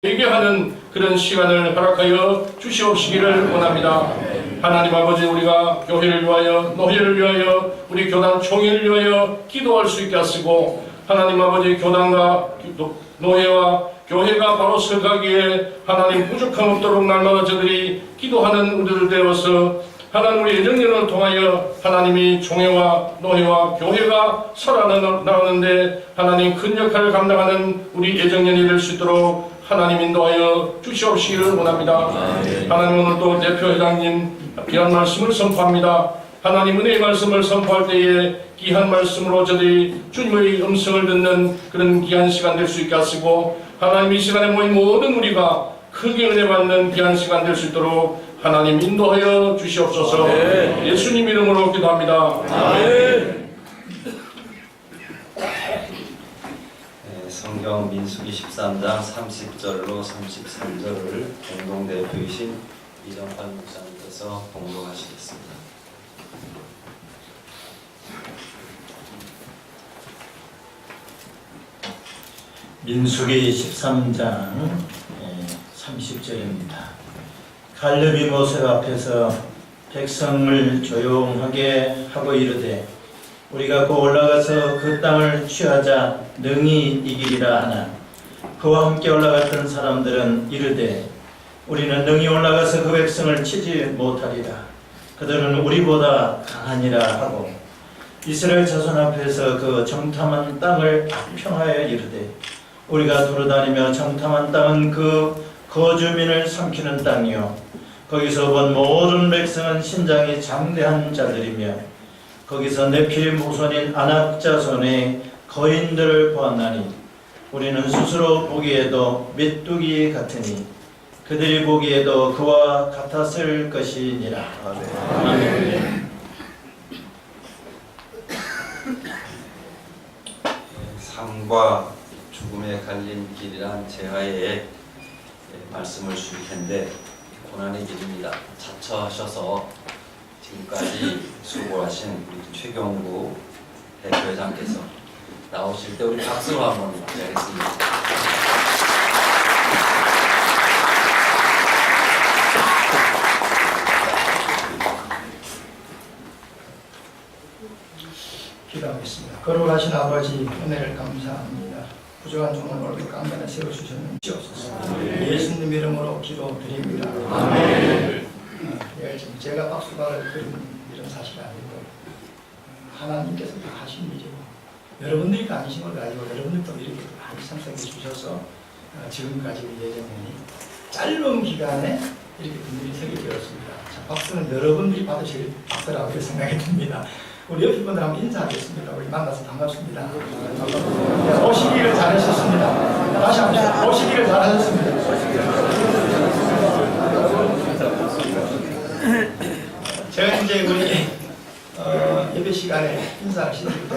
회개하는 그런 시간을 허락하여 주시옵시기를 원합니다. 하나님 아버지, 우리가 교회를 위하여, 노회를 위하여, 우리 교단 총회를 위하여 기도할 수 있게 하시고, 하나님 아버지, 교단과 노회와 교회가 바로 서가기에 하나님 부족함 없도록 날마다 저들이 기도하는 우리들 되어서 하나님 우리 예정년을 통하여 하나님이 총회와 노회와 교회가 살아나가는데 하나님 큰 역할을 감당하는 우리 예정년이 될 수 있도록 하나님 인도하여 주시옵시기를 원합니다. 하나님 오늘 또 대표회장님 귀한 말씀을 선포합니다. 하나님 은혜의 말씀을 선포할 때에 귀한 말씀으로 저들이 주님의 음성을 듣는 그런 귀한 시간 될 수 있게 하시고, 하나님 이 시간에 모인 모든 우리가 크게 은혜 받는 귀한 시간 될 수 있도록 하나님 인도하여 주시옵소서. 예수님 이름으로 기도합니다. 아멘. 성경 민수기 13장 30절로 33절을 공동대표이신 이정환 목사님께서 봉독하시겠습니다. 민수기 13장 30절입니다. 갈렙이 모세 앞에서 백성을 조용하게 하고 이르되 우리가 곧 올라가서 그 땅을 취하자 능히 이기리라 하나 그와 함께 올라갔던 사람들은 이르되 우리는 능히 올라가서 그 백성을 치지 못하리라. 그들은 우리보다 강하니라 하고 이스라엘 자손 앞에서 그 정탐한 땅을 악평하여 이르되 우리가 두루다니며 정탐한 땅은 그 거주민을 삼키는 땅이요 거기서 본 모든 백성은 신장이 장대한 자들이며 거기서 네피림 후손인 아낙 자손의 거인들을 보았나니 우리는 스스로 보기에도 메뚜기 같으니 그들이 보기에도 그와 같았을 것이니라. 아멘. 삶과 죽음의 갈린 길이란 제하에 말씀을 주실 텐데 고난의 길입니다. 자처하셔서 지금까지 수고하신 우리 최경구 대표회장께서 나오실 때 우리 박수로 한번 맞이하겠습니다. 기도하겠습니다. 거룩하신 아버지, 은혜를 감사합니다. 부족한 종을 오늘도 깡단에 세워주셨는 지옵소서. 예수님 이름으로 기도드립니다. 아멘. 제가 박수박을 그린 이런 사실이 아니고 하나님께서 다 하신 일이고 여러분들이 관심을 가지고 여러분들도 이렇게 많이 참석해 주셔서 지금까지 예정년이 짧은 기간에 이렇게 분들이 서게 되었습니다. 자, 박수는 여러분들이 받으실 박수라고 생각이 듭니다. 우리 옆에 분들 한번 인사하겠습니다. 우리 만나서 반갑습니다. 오시기를 잘하셨습니다. 다시 한번 오시기를 잘하셨습니다. 제가 이제 우리 예배 시간에 인사하실 때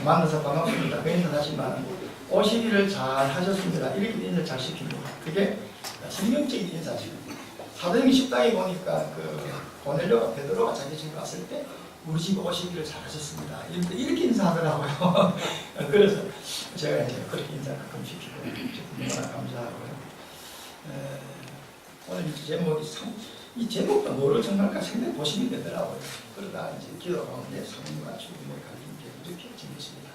만나서 반갑습니다. 그 인사하지만 오시기를 잘하셨습니다. 이렇게 인사를 잘 시킵니다. 그게 성경적인 인사죠. 사도행전 10장에 보니까 그 고넬료가 베드로가 자기 집 갔을 때 우리 집 오시기를 잘하셨습니다. 이렇게 인사하더라고요. 그래서 제가 이제 그렇게 인사 가끔 시키고 너무나 감사하고요. 오늘 이 제목이 참, 이 제목도 뭐를 정말까 생각해 보시면 되더라고요. 그러다 이제 기도 가운데 삶과 죽음의 갈림길 이렇게 지냈습니다.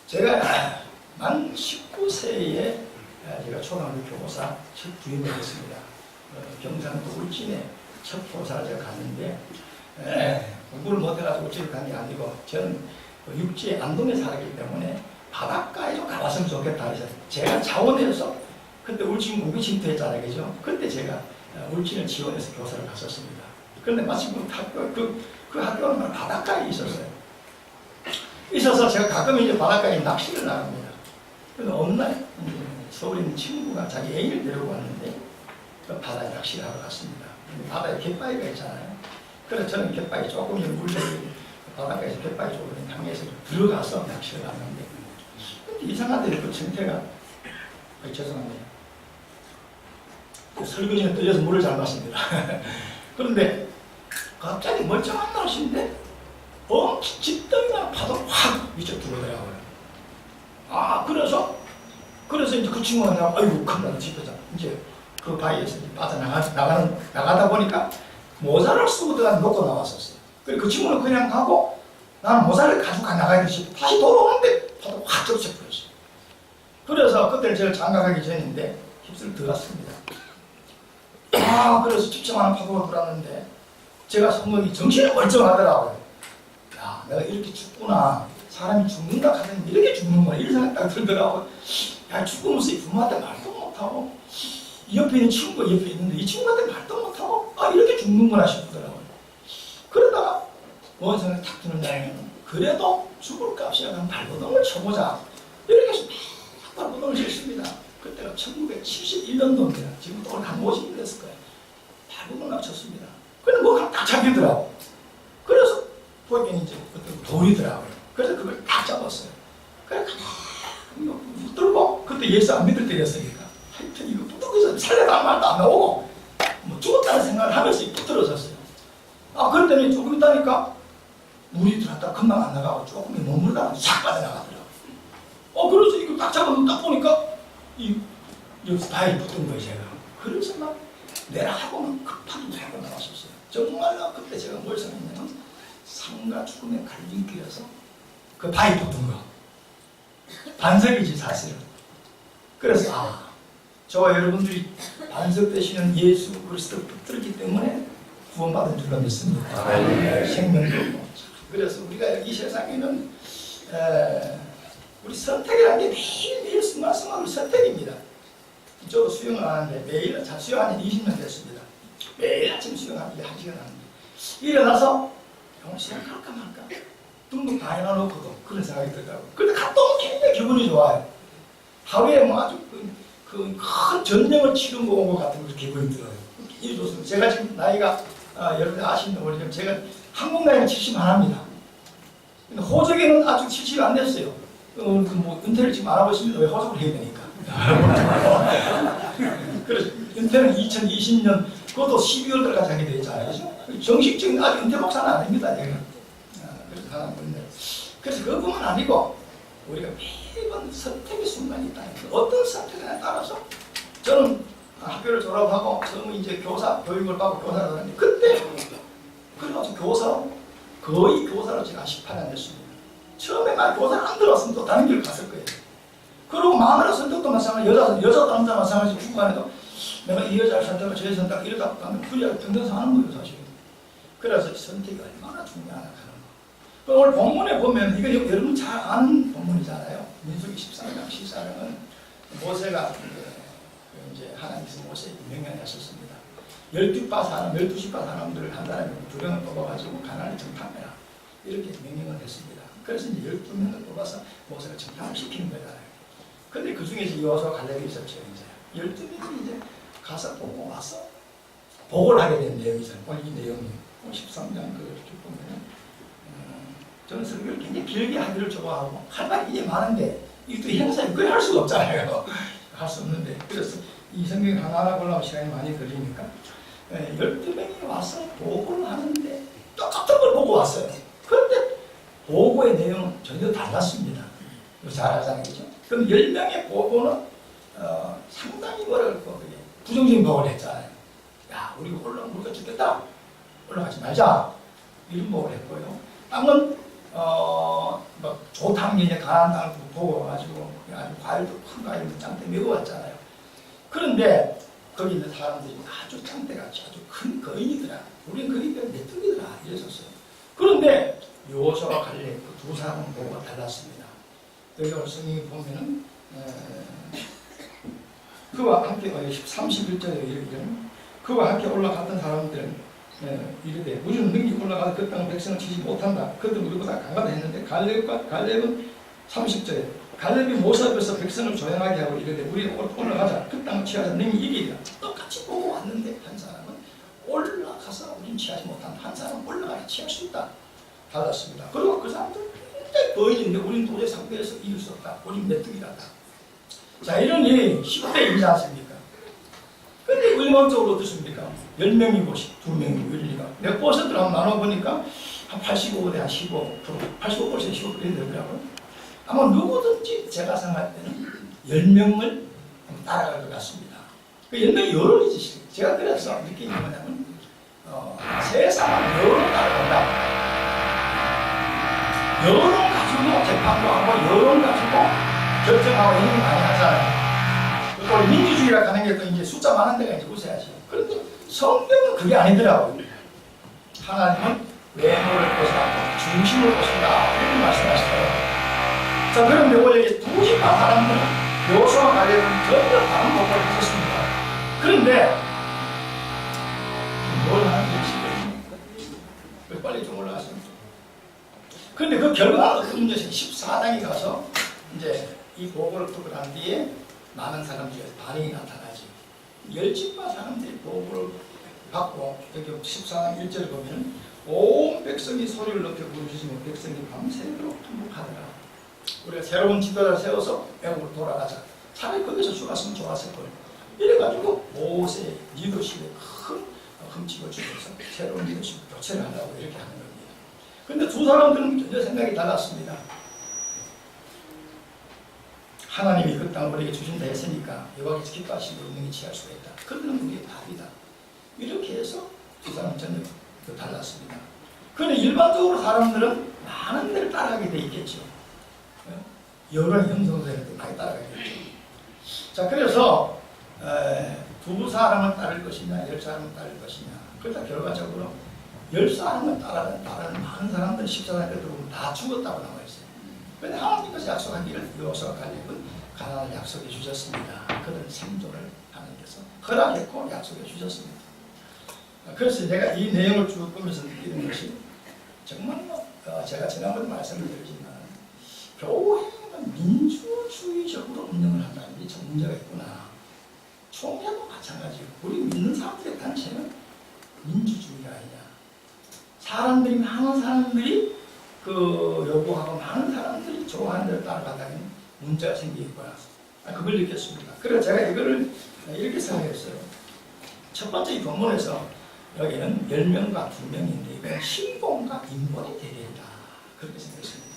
제가 만 19세에 제가 초등학교 교사 첫 부임을 했습니다. 경상도 울진에 첫 교사를 제가 갔는데 공부를 못해가지고 울진을 간 게 아니고 저는 육지에 안동에 살기 때문에 바닷가에 좀 가봤으면 좋겠다 해서 제가 자원해서 그때 울진 공기 침투했잖아요, 그죠? 그때 제가 울진을 지원해서 교사를 갔었습니다. 그런데 마침 그 학교는 바닷가에 있었어요. 있어서 제가 가끔 이제 바닷가에 낚시를 나갑니다. 그래서 어느 날 서울에 있는 친구가 자기 애인을 데리고 왔는데 그 바다에 낚시를 하러 갔습니다. 바다에 갯바위가 있잖아요. 그래서 저는 갯바위 조금 물들이 바닷가에서 갯바위 쪽으로 향해서 들어가서 낚시를 하는데 근데 이상하게 그 정태가 죄송합니다. 그 설거지는 떨려서 물을 잘 마십니다. 그런데 갑자기 멀쩡한 날씨인데 집덩이나 파도 확 미쳐 들어오더라고요. 그래서 그래서 이제 그 친구가 내가 아이고 큰일 집어자 이제 그 바위에서 나가다 보니까 모자를 쓰고 들어가 놓고 나왔었어요. 그래서 그 친구는 그냥 가고 나는 모자를 가지고 나가야 되지 다시 돌아오는데 파도가 확 접쳐버렸어요. 그래서 그때는 제가 장가가기 전인데 휩쓸려 들어갔습니다. 그래서 집중하는 파도가 들어왔는데 제가 성경이 정신이 멀쩡하더라고요. 야, 내가 이렇게 죽구나. 사람이 죽는다 하더니 이렇게 죽는구나. 이런 생각이 딱 들더라고요. 야, 죽으면서 이 부모한테 말도 못하고 이 옆에 있는 친구가 옆에 있는데 이 친구한테 말도 못하고 이렇게 죽는구나 싶더라고요. 그러다가 어느 생각이 탁 드는 날에는 그래도 죽을 값이야 그냥 발버둥을 쳐보자. 이렇게 해서 막 발버둥을 쳤습니다. 그때가 1971년도입니다. 지금 또 한 50년 됐을 거예요. 발버둥을 쳤습니다. 근데 뭐가 딱 잡히더라고. 그래서 보니까 이제 그때 돌이더라고요. 그래서 그걸 딱 잡았어요. 그래 붙들고 그때 예수 안 믿을 때였으니까 하여튼 이거 붙들고서 살려다 말도 안 나오고 뭐 죽었다는 생각을 하면서 붙들어졌어요. 그랬더니 조금 있다니까 물이 들어왔다 금방 안 나가고 조금 머무르다가 싹 빠져나가더라고요. 그래서 이거 딱 잡아서 딱 보니까 여기서 바위에 붙은 거예요 제가. 그래서 막 내라 하고는 급하게 하고 나왔었어요. 정말로 그때 제가 뭘 생각했냐면 삶과 죽음의 갈림길에서 그 바위 붙은 거 반석이지 사실은. 그래서 저와 여러분들이 반석 되시는 예수 그리스도를 붙들기 때문에 구원받은 줄로 믿습니다. 생명도 없고. 그래서 우리가 이 세상에는 우리 선택이라는 게 매일매일 순간순간 선택입니다. 저도 수영을 하는데 매일 수영한 지 20년 됐습니다. 매일 아침 수영하는 게 1시간 합니다. 일어나서 오늘 수영할까 말까 둥둥 다 해놔놓고도 그런 생각이 들더라고요. 근데 갔다 오면 굉장히 기분이 좋아요. 하루에 뭐 아주 큰 전쟁을 치른 거 온 것 같은 그런 기분이 들어요. 이 좋습니다. 제가 지금 나이가 여러분들 아시는지 모르지만 제가 한국 나이가 70 하나입니다. 근데 호적에는 아직 70이 안 됐어요. 뭐 은퇴를 지금 안 하고 있습니다. 왜 호적을 해야 되니까. 그래서 은퇴는 2020년 그것도 12월 달까지 하게 되잖아요. 그죠? 정식적인 아직 은퇴 목사는 아닙니다. 제가. 그래서 하나님 은혜. 그래서 그것뿐만 아니고 우리가 매번 선택의 순간이 있다. 어떤 선택에 따라서 저는 학교를 졸업하고 처음 이제 교육을 받고 교사를 하는데 그때 그래가지고 거의 교사로 제가 18년 됐습니다. 처음에 말 교사를 안 들어왔으면 또 다른 길을 갔을 거예요. 그리고 마누라 선택도 마찬가지, 여자도 남자 마찬가지 중간에도 내가 이 여자를 선택하고 저 여자 선택하고 이러다 보면 그냥 등등서 하는 거예요 사실은. 그래서 선택이 얼마나 중요하나 하는 거. 오늘 본문에 보면 이거 여러분 잘 아는 본문이잖아요. 민수기 14장 14장은 모세가 이제 하나님께서 모세에게 명령하셨습니다. 12시 바 사람들을 한 사람이 2명을 뽑아가지고 가나안을 정탐해라. 이렇게 명령을 했습니다. 그래서 이제 12명을 뽑아서 모세가 정탐을 시키는 거잖아요. 근데 그 중에서 여호수아 갈렙이 있었죠. 이제 12명이 이제 가서 보고 와서 보고를 하게 된 내용이잖아요. 오늘 이 내용이 13장 이렇게 보면 저는 설교를 굉장히 길게 하기를 좋아하고 할 말이 이게 많은데 이것도 형사에 그걸 할 수가 없잖아요. 할 수 없는데 그래서 이 성경 하나하나 보려면 시간이 많이 걸리니까 12명이 와서 보고를 하는데 똑같은 걸 보고 왔어요. 그런데 보고의 내용은 전혀 달랐습니다. 잘 알잖아요. 그럼 10명의 보고는 상당히 뭐랄까 부정적인 보고를 했잖아요. 야, 우리가 올라가면 우리가 죽겠다. 올라가지 말자. 이런 보고를 했고요. 땅은 막 좋다는 게 이제 가난한 땅을 보고 와가지고 아주 과일도 큰 과일도 짱대 메고 왔잖아요. 그런데 거기 있는 사람들이 아주 짱대같이 아주 큰 거인이더라. 우리는 거기 빼면 메뚜기더라. 이랬었어요. 그런데 여호수아와 갈렙 그 두 사람은 보고가 달랐습니다. 여기 성경에 보면은 그와 함께 31절에 이르기는 그와 함께 올라갔던 사람들은 이르되 우리는 능히 올라가서 그 땅을 백성을 치지 못한다. 그들은 우리보다 강하다 했는데 갈렙은 30절에 갈렙이 모세 앞에서 백성을 조용하게 하고 이르되 우리는 올라가자. 그 땅을 취하자. 능히 이기리라. 똑같이 보고 왔는데 한 사람은 올라가서 우리는 취하지 못한다. 한 사람은 올라가서 취할 수 있다. 달랐습니다. 그리고 그 사람들 굉장히 거인인데 우리는 도저히 상대에서 이길 수 없다. 우리는 메뚜기라다. 자, 이러니 10대이지 않습니까? 근데 일반적으로 어떻습니까? 10명이고 2명이고 이러니까 몇 퍼센트를 한번 나눠보니까 한 85대 한 15%, 85% 15% 되더라고요. 아마 누구든지 제가 생각할 때는 10명을 따라갈 것 같습니다. 그 10명이 여론이지. 제가 그래서 느낀 게 뭐냐면 세상은 여론을 따라간다. 여론 가지고 재판도 하고 여론 가지고 결정하고 이런 거 많이 하잖아요. 또 민주주의라 하는 게 또 이제 숫자 많은 데가 이제 웃어야지. 그런데 성경은 그게 아니더라고요. 하나님은 외모를 보신다, 중심을 보신다 이렇게 말씀하시더라고요. 자, 그런데 원래 두 집안 사람들은 여호수아와 갈렙은 전혀 다른 목표를 가졌습니다. 그런데 뭘 하는지 지금 빨리 좀 올라갔습니다. 그런데 그 결과는 어떤 문제지? 14장에 가서 이제 이 보고를 듣고 난 뒤에 많은 사람들의 반응이 나타나지. 10집과 사람들이 보고를 받고 여기 14장 1절 보면 온 백성이 소리를 높여 부르시면 백성이 밤새도록 통곡하더라. 우리가 새로운 지도자를 세워서 애국으로 돌아가자. 차라리 거기서 죽었으면 좋았을 거예요. 이래가지고 모세의 리더십에 큰 흠집을 주면서 새로운 리더십 교체를 하려고 이렇게 하는 겁니다. 근데 두 사람들은 전혀 생각이 달랐습니다. 하나님이 그 땅을 우리에게 주신다 했으니까 여호와께서 기뻐하시고 능히 취할 수가 있다. 그들은 우리의 답이다. 이렇게 해서 두 사람 전혀 달랐습니다. 그런데 일반적으로 사람들은 많은 데를 따라가게 돼 있겠죠. 여론이 형성될 때 많이 따라가겠죠. 자, 그래서 두 사람을 따를 것이냐, 10사람을 따를 것이냐. 그러다 결과적으로 10사람을 따르는 많은 사람들 14장에 들어오면 다 죽었다고 나와 있어요. 그런데 하나님께서 약속하기를 여호수아와 갈렙은 가나안을 약속해 주셨습니다. 그들은 생존을 하나님께서 허락했고 약속해 주셨습니다. 그래서 내가 이 내용을 쭉 보면서 느끼는 것이 정말 제가 지난번에 말씀을 드리지만 교회는 민주주의적으로 운영을 한다는 게 참 문제가 있구나. 총회도 마찬가지고 우리 믿는 사람들의 단체는 민주주의가 아니냐. 사람들이 많은 사람들이 요구하고 많은 사람들이 좋아하는 대로 따라가다니 문제가 생기겠구나. 그걸 느꼈습니다. 그래서 제가 이거를 이렇게 생각했어요. 첫 번째 이 본문에서 여기는 10명과 2명인데 이건 신봉과 인본의 대결이다. 그렇게 생각했습니다.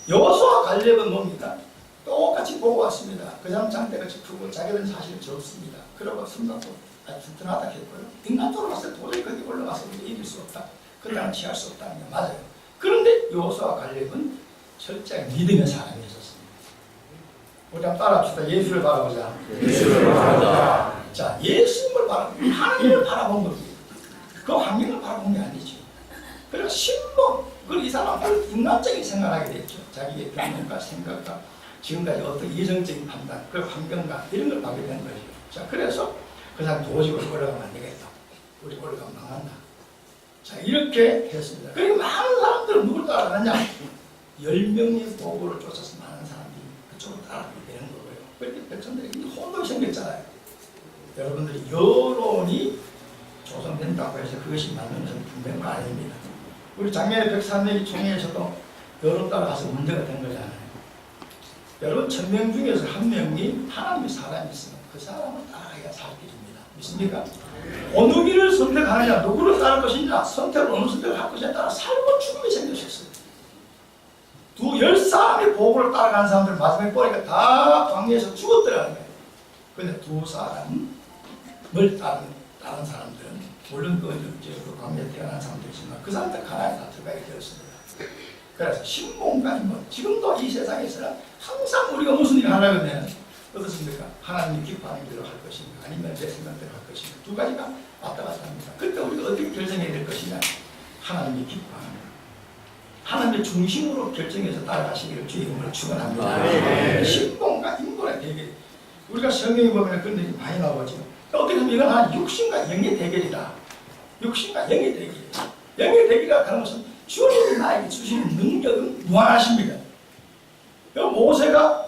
여호수아와 갈렙은 뭡니까? 똑같이 보고 왔습니다. 그 사람 장대가 크고 자기들은 사실 적습니다. 그러고 성곽도 아주 튼튼하다 했고요. 인간적으로 봤을 때 도저히 거기 올라가서 이길 수 없다. 그 땅을 취할 수 없다는 게 맞아요. 그런데 여호수아와 갈렙은 철저히 믿음의 사람이 있었습니다. 우리 한번 따라합시다. 예수를 바라보자. 예수를 바라보자. 자, 예수님을 바라보고 하나님을 바라본 겁니다. 그 환경을 바라본 게 아니죠. 그리고 신봉, 이 사람은 인간적인 생각을 하게 됐죠. 자기의 경험과 생각과 지금까지 어떤 이성적인 판단, 그 환경과 이런 걸 받게 된 거죠. 자, 그래서 그 사람 도저히 올라가면 안 되겠다. 우리 올라가면 망한다. 자, 이렇게 했습니다. 그리고 많은 사람들은 누굴 따라가냐? 10명의 보고를 쫓아서 많은 사람들이 그쪽으로 따라가게 되는 거고요. 그렇게 백성들이 혼동이 생겼잖아요. 여러분들이 여론이 조성된다고 해서 그것이 맞는 것은 분명한 거 아닙니다. 우리 작년에 103명이 총회에서도 여론 따라가서 문제가 된 거잖아요. 여러분 1000명 중에서 한 명이 하나님의 사람이 있으면 그 사람을 따라가야 살 길입니다. 믿습니까? 어느 길을 선택하느냐, 누구를 따를 것이냐, 선택을 어느 선택을 할 것이냐에 따라 삶과 죽음이 생겼었어요. 10사람의 보고를 따라가는 사람들 마지막에 보니까 다 광야에서 죽었더라는 거예요. 그런데 2사람을 다른 사람들은 물론 그 광야에 태어난 사람들이지만 그 사람들 가나안에 다 들어가게 되었습니다. 그래서 신봉과 인본, 지금도 이 세상에서는 항상 우리가 무슨 일을 하려면 어떻습니까? 하나님이 기뻐하는 대로 할 것인가, 아니면 내 생각대로 할 것인가, 두 가지가 왔다 갔다 합니다. 그때 우리가 어떻게 결정해야 될 것이냐? 하나님이 기뻐하는 것, 하나님의 중심으로 결정해서 따라가시기를 주의 이름으로 축원합니다. 신봉과 인본의 대결, 우리가 성경에 보면 그런 얘기 많이 나오죠. 어떻게 보면 이건 한 육신과 영의 대결이다. 육신과 영의 대결이다. 영의 대결이라 하는 것은 주님이 나에게 주시는 능력은 무한하십니다. 모세가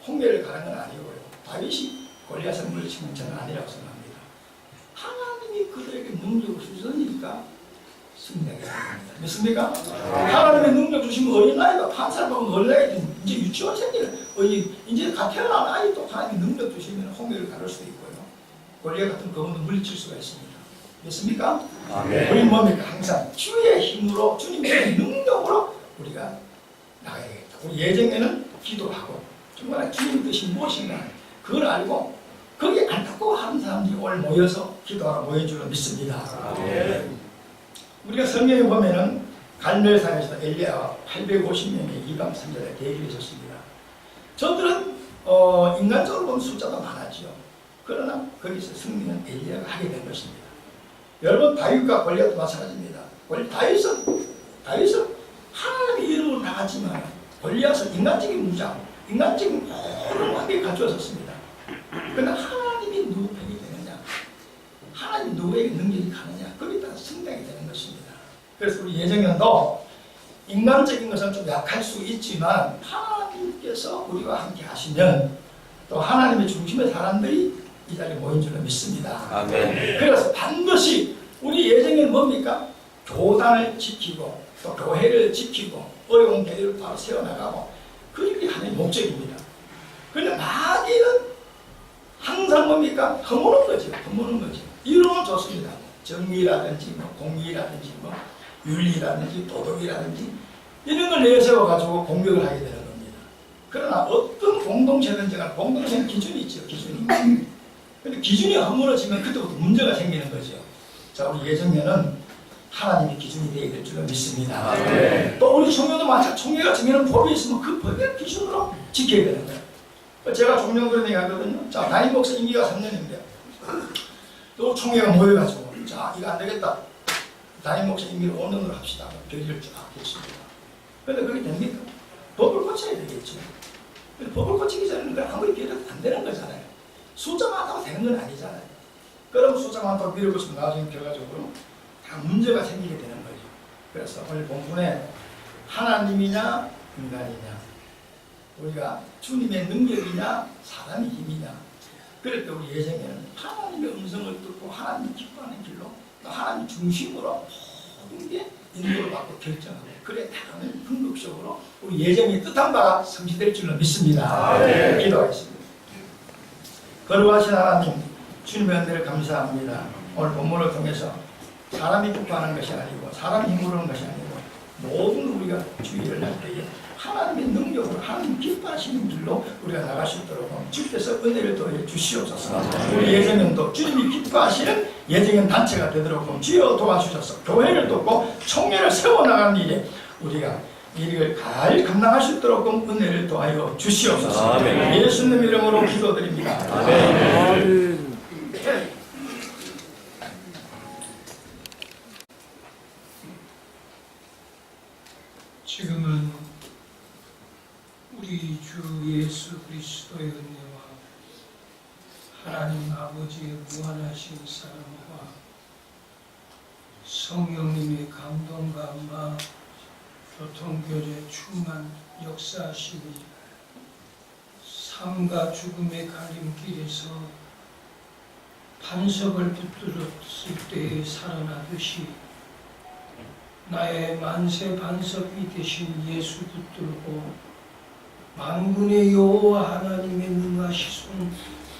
홍해를 가는 건 아니고요. 다윗이 골리앗을 물리치는 저는 아니라고 생각합니다. 하나님이 그들에게 능력을 주시니까 승리하게 됩니다. 믿습니까? 하나님의 능력 주시면 어린아이가 판사를 보면 어린아이도 이제 유치원 생기는 이제 갓 태어난 아이도 하나님의 능력 주시면 홍해를 가를 수도 있고요. 골리앗 같은 그분도 물리칠 수가 있습니다. 믿습니까? 우리 뭡니까? 항상 주의 힘으로, 주님의 능력으로 우리가 나가야 되겠다. 우리 예정에는 기도하고 정말 주님 뜻이 무엇인가 그걸 알고 거기에 안타까워 하는 사람들이 오늘 모여서 기도하러 모인 줄로 믿습니다. 우리가 성경에 보면은 갈멜산에서 엘리야와 850명의 이방 선자가 대기했었습니다. 저들은 인간적으로 보면 숫자도 많았죠. 그러나 거기서 승리는 엘리야가 하게 된 것입니다. 여러분 다윗과 골리앗도 마찬가지입니다. 다윗은 하나님의 이름으로 나갔지만 골리앗은 인간적인 무장, 인간적인 모든 관계를 가져왔었습니다. 그러나 하나님이 누구에게 되느냐, 하나님이 누구에게 능력이 가느냐, 거기에 따라 승리하게 되는 것입니다. 그래서 우리 예정연도 인간적인 것은 좀 약할 수 있지만 하나님께서 우리와 함께 하시면 또 하나님의 중심의 사람들이 이 자리에 모인 줄로 믿습니다. 아멘. 그래서 반드시 우리 예정에는 뭡니까? 교단을 지키고 또 교회를 지키고 어려운 교회를 바로 세워나가고 그게 하나의 목적입니다. 그런데 마귀는 항상 뭡니까? 허무는 거죠. 허무는 거죠. 이론은 좋습니다. 정의라든지 공의라든지 윤리라든지 도덕이라든지 이런 걸 내세워가지고 공격을 하게 되는 겁니다. 그러나 어떤 공동체든지 공동체는 기준이 있죠. 기준이. 근데 기준이 허물어지면 그때부터 문제가 생기는 거죠. 자, 우리 예정년은 하나님의 기준이 되어야 될 줄로 믿습니다. 또 우리 총회도 마찬가지로 총회가 정해놓은 법이 있으면 그 법의 기준으로 지켜야 되는 거예요. 제가 종종 그런 얘기 하거든요. 자, 담임 목사 임기가 3년인데 또 총회가 모여가지고 자, 이거 안 되겠다. 담임 목사 임기를 5년으로 합시다. 결의를 쫙 했습니다. 그런데 그게 됩니까? 법을 고쳐야 되겠죠. 근데 법을 고치기 전에는 아무리 결의도 안 되는 거잖아요. 숫자 많다고 되는 건 아니잖아요. 그럼 숫자 많다고 밀어붙이면 나중에 결과적으로 다 문제가 생기게 되는 거죠. 그래서 오늘 본문에 하나님이냐 인간이냐, 우리가 주님의 능력이냐 사람의 힘이냐, 그럴 때 우리 예정에는 하나님의 음성을 듣고 하나님 기뻐하는 길로 또 하나님 중심으로 모든 게 인도를 받고 결정하고 그래 나가는 궁극적으로 우리 예정이 뜻한 바가 성취될 줄로 믿습니다. 기도하겠습니다. 거룩하신 하나님, 주님의 은혜를 감사합니다. 오늘 본문을 통해서 사람이 기뻐하는 것이 아니고 사람이 힘으로 하는 것이 아니고 모든 우리가 주의를 할 때에 하나님의 능력으로 하나님 기뻐하시는 길로 우리가 나갈 수 있도록 주께서 은혜를 더해 주시옵소서. 우리 예정연도 주님이 기뻐하시는 예정연 단체가 되도록 주여 도와주셔서 교회를 돕고 총회를 세워나가는 일에 우리가 일을 잘 감당할 수 있도록 은혜를 더하여 주시옵소서. 아멘. 예수님 이름으로 기도드립니다. 아멘. 지금은 우리 주 예수 그리스도의 은혜와 하나님 아버지의 무한하신 사랑과 성령님의 감동과 감화 교통교제 충만 역사하시니 삶과 죽음의 갈림길에서 반석을 붙들었을 때에 살아나듯이 나의 만세 반석이 되신 예수 붙들고 만군의 여호와 하나님의 능하신 손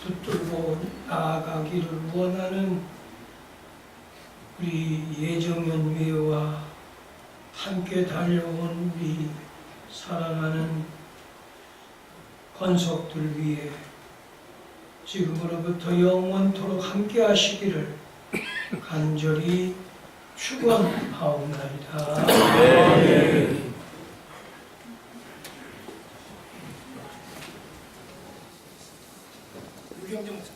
붙들고 나아가기를 원하는 우리 예정연 회와 함께 달려온 우리 사랑하는 권속들 위해 지금으로부터 영원토록 함께 하시기를 간절히 축원하옵나이다. 아멘. 유경정 목사.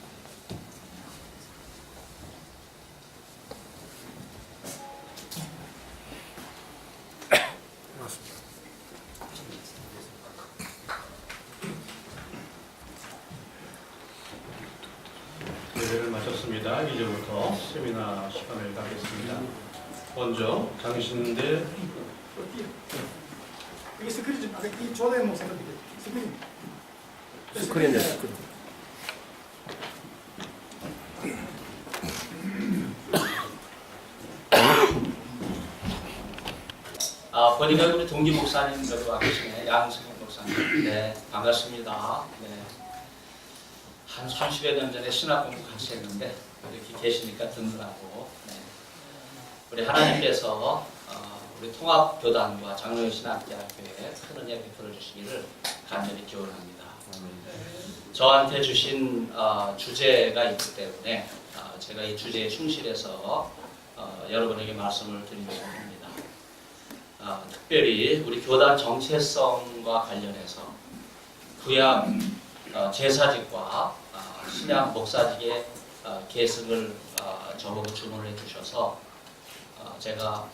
예배를 마쳤습니다. 이제부터 세미나 시간을 갖겠습니다. 먼저 장신대 여기 스크린 좀 이 조대 목사님 스크린. 스크린이야, 스크린. 보니까 우리 동기 목사님들도 와 계시네. 양승현 목사님. 네, 반갑습니다. 네. 한 30여 년 전에 신학 공부 같이 했는데 이렇게 계시니까 든든하고, 네. 우리 하나님께서 우리 통합교단과 장로신학대학교에 큰 은혜 베풀어 주시기를 간절히 기원합니다. 저한테 주신 주제가 있기 때문에 제가 이 주제에 충실해서 여러분에게 말씀을 드리려고 합니다. 특별히 우리 교단 정체성과 관련해서 구약 제사직과 신약 목사직의 계승을 저보고 주문을 해주셔서 제가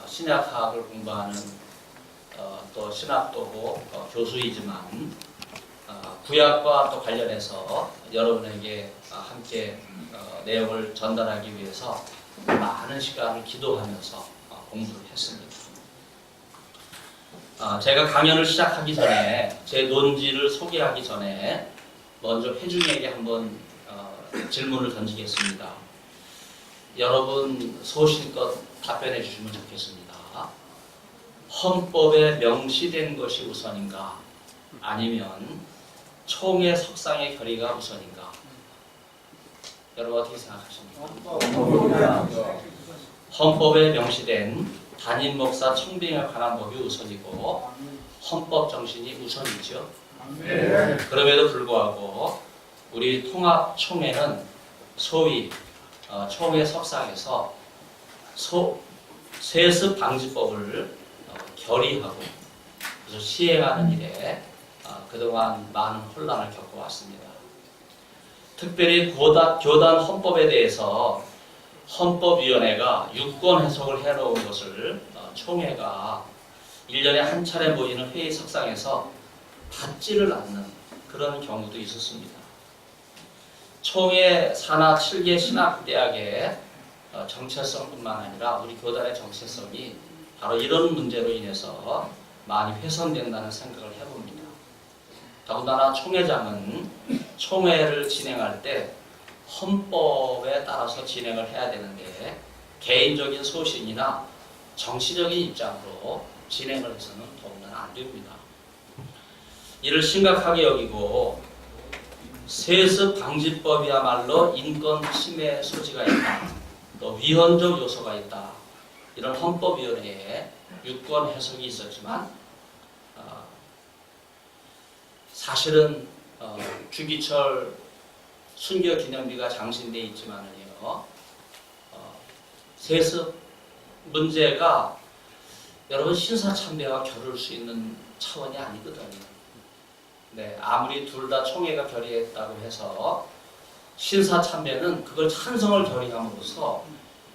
신약학을 공부하는 또 신학도고 교수이지만 구약과 또 관련해서 여러분에게 함께 내용을 전달하기 위해서 많은 시간을 기도하면서 공부를 했습니다. 제가 강연을 시작하기 전에 제 논지를 소개하기 전에 먼저 회중에게 한번 질문을 던지겠습니다. 여러분 소신껏 답변해 주시면 좋겠습니다. 헌법에 명시된 것이 우선인가? 아니면 총회 석상의 결의가 우선인가? 여러분 어떻게 생각하십니까? 헌법에 명시된 단임 목사 청빙에 관한 법이 우선이고 헌법 정신이 우선이죠. 그럼에도 불구하고 우리 통합총회는 소위 총회 석상에서 세습 방지법을 결의하고 그래서 시행하는 일에 그동안 많은 혼란을 겪어왔습니다. 특별히 교단 헌법에 대해서 헌법위원회가 유권 해석을 해놓은 것을 총회가 1년에 한 차례 모이는 회의 석상에서 받지를 않는 그런 경우도 있었습니다. 총회 산하 7개 신학대학의 정체성뿐만 아니라 우리 교단의 정체성이 바로 이런 문제로 인해서 많이 훼손된다는 생각을 해봅니다. 더군다나 총회장은 총회를 진행할 때 헌법에 따라서 진행을 해야 되는데 개인적인 소신이나 정치적인 입장으로 진행을 해서는 더군다나 안 됩니다. 이를 심각하게 여기고 세습 방지법이야말로 인권 침해 소지가 있다. 또 위헌적 요소가 있다. 이런 헌법위원회에 유권 해석이 있었지만 사실은 주기철 순교 기념비가 장신돼 있지만은요, 세습 문제가 여러분 신사참배와 겨룰 수 있는 차원이 아니거든요. 네, 아무리 둘 다 총회가 결의했다고 해서 신사참배는 그걸 찬성을 결의함으로써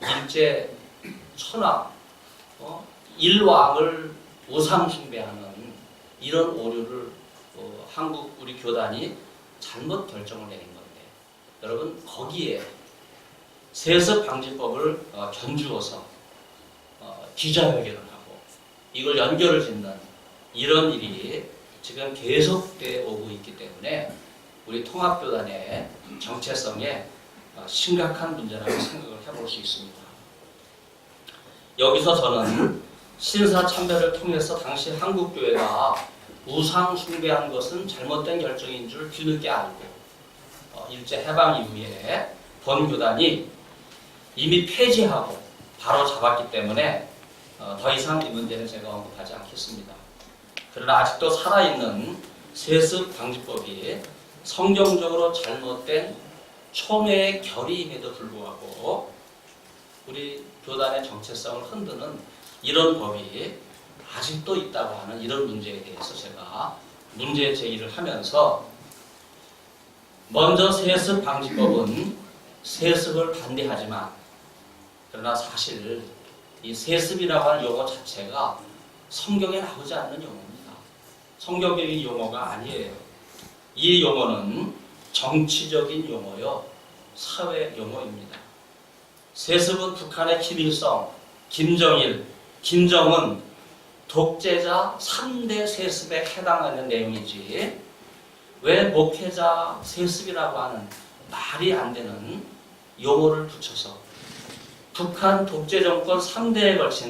일제 천황, 일왕을 우상 숭배하는 이런 오류를 한국 우리 교단이 잘못 결정을 내린 건데, 여러분 거기에 세습 방지법을 견주어서 기자회견을 하고 이걸 연결을 짓는 이런 일이 지금 계속돼 오고 있기 때문에 우리 통합교단의 정체성에 심각한 문제라고 생각을 해볼 수 있습니다. 여기서 저는 신사참배를 통해서 당시 한국교회가 우상 숭배한 것은 잘못된 결정인 줄 뒤늦게 알고 일제 해방 이후에 본교단이 이미 폐지하고 바로 잡았기 때문에 더 이상 이 문제는 제가 언급하지 않겠습니다. 그러나 아직도 살아있는 세습 방지법이 성경적으로 잘못된 총회의 결의임에도 불구하고 우리 교단의 정체성을 흔드는 이런 법이 아직도 있다고 하는 이런 문제에 대해서 제가 문제 제기를 하면서 먼저 세습 방지법은 세습을 반대하지만 그러나 사실 이 세습이라고 하는 용어 자체가 성경에 나오지 않는 용어입니다. 성경적인 용어가 아니에요. 이 용어는 정치적인 용어요, 사회 용어입니다. 세습은 북한의 김일성, 김정일, 김정은 독재자 3대 세습에 해당하는 내용이지 왜 목회자 세습이라고 하는 말이 안 되는 용어를 붙여서 북한 독재 정권 3대에 걸친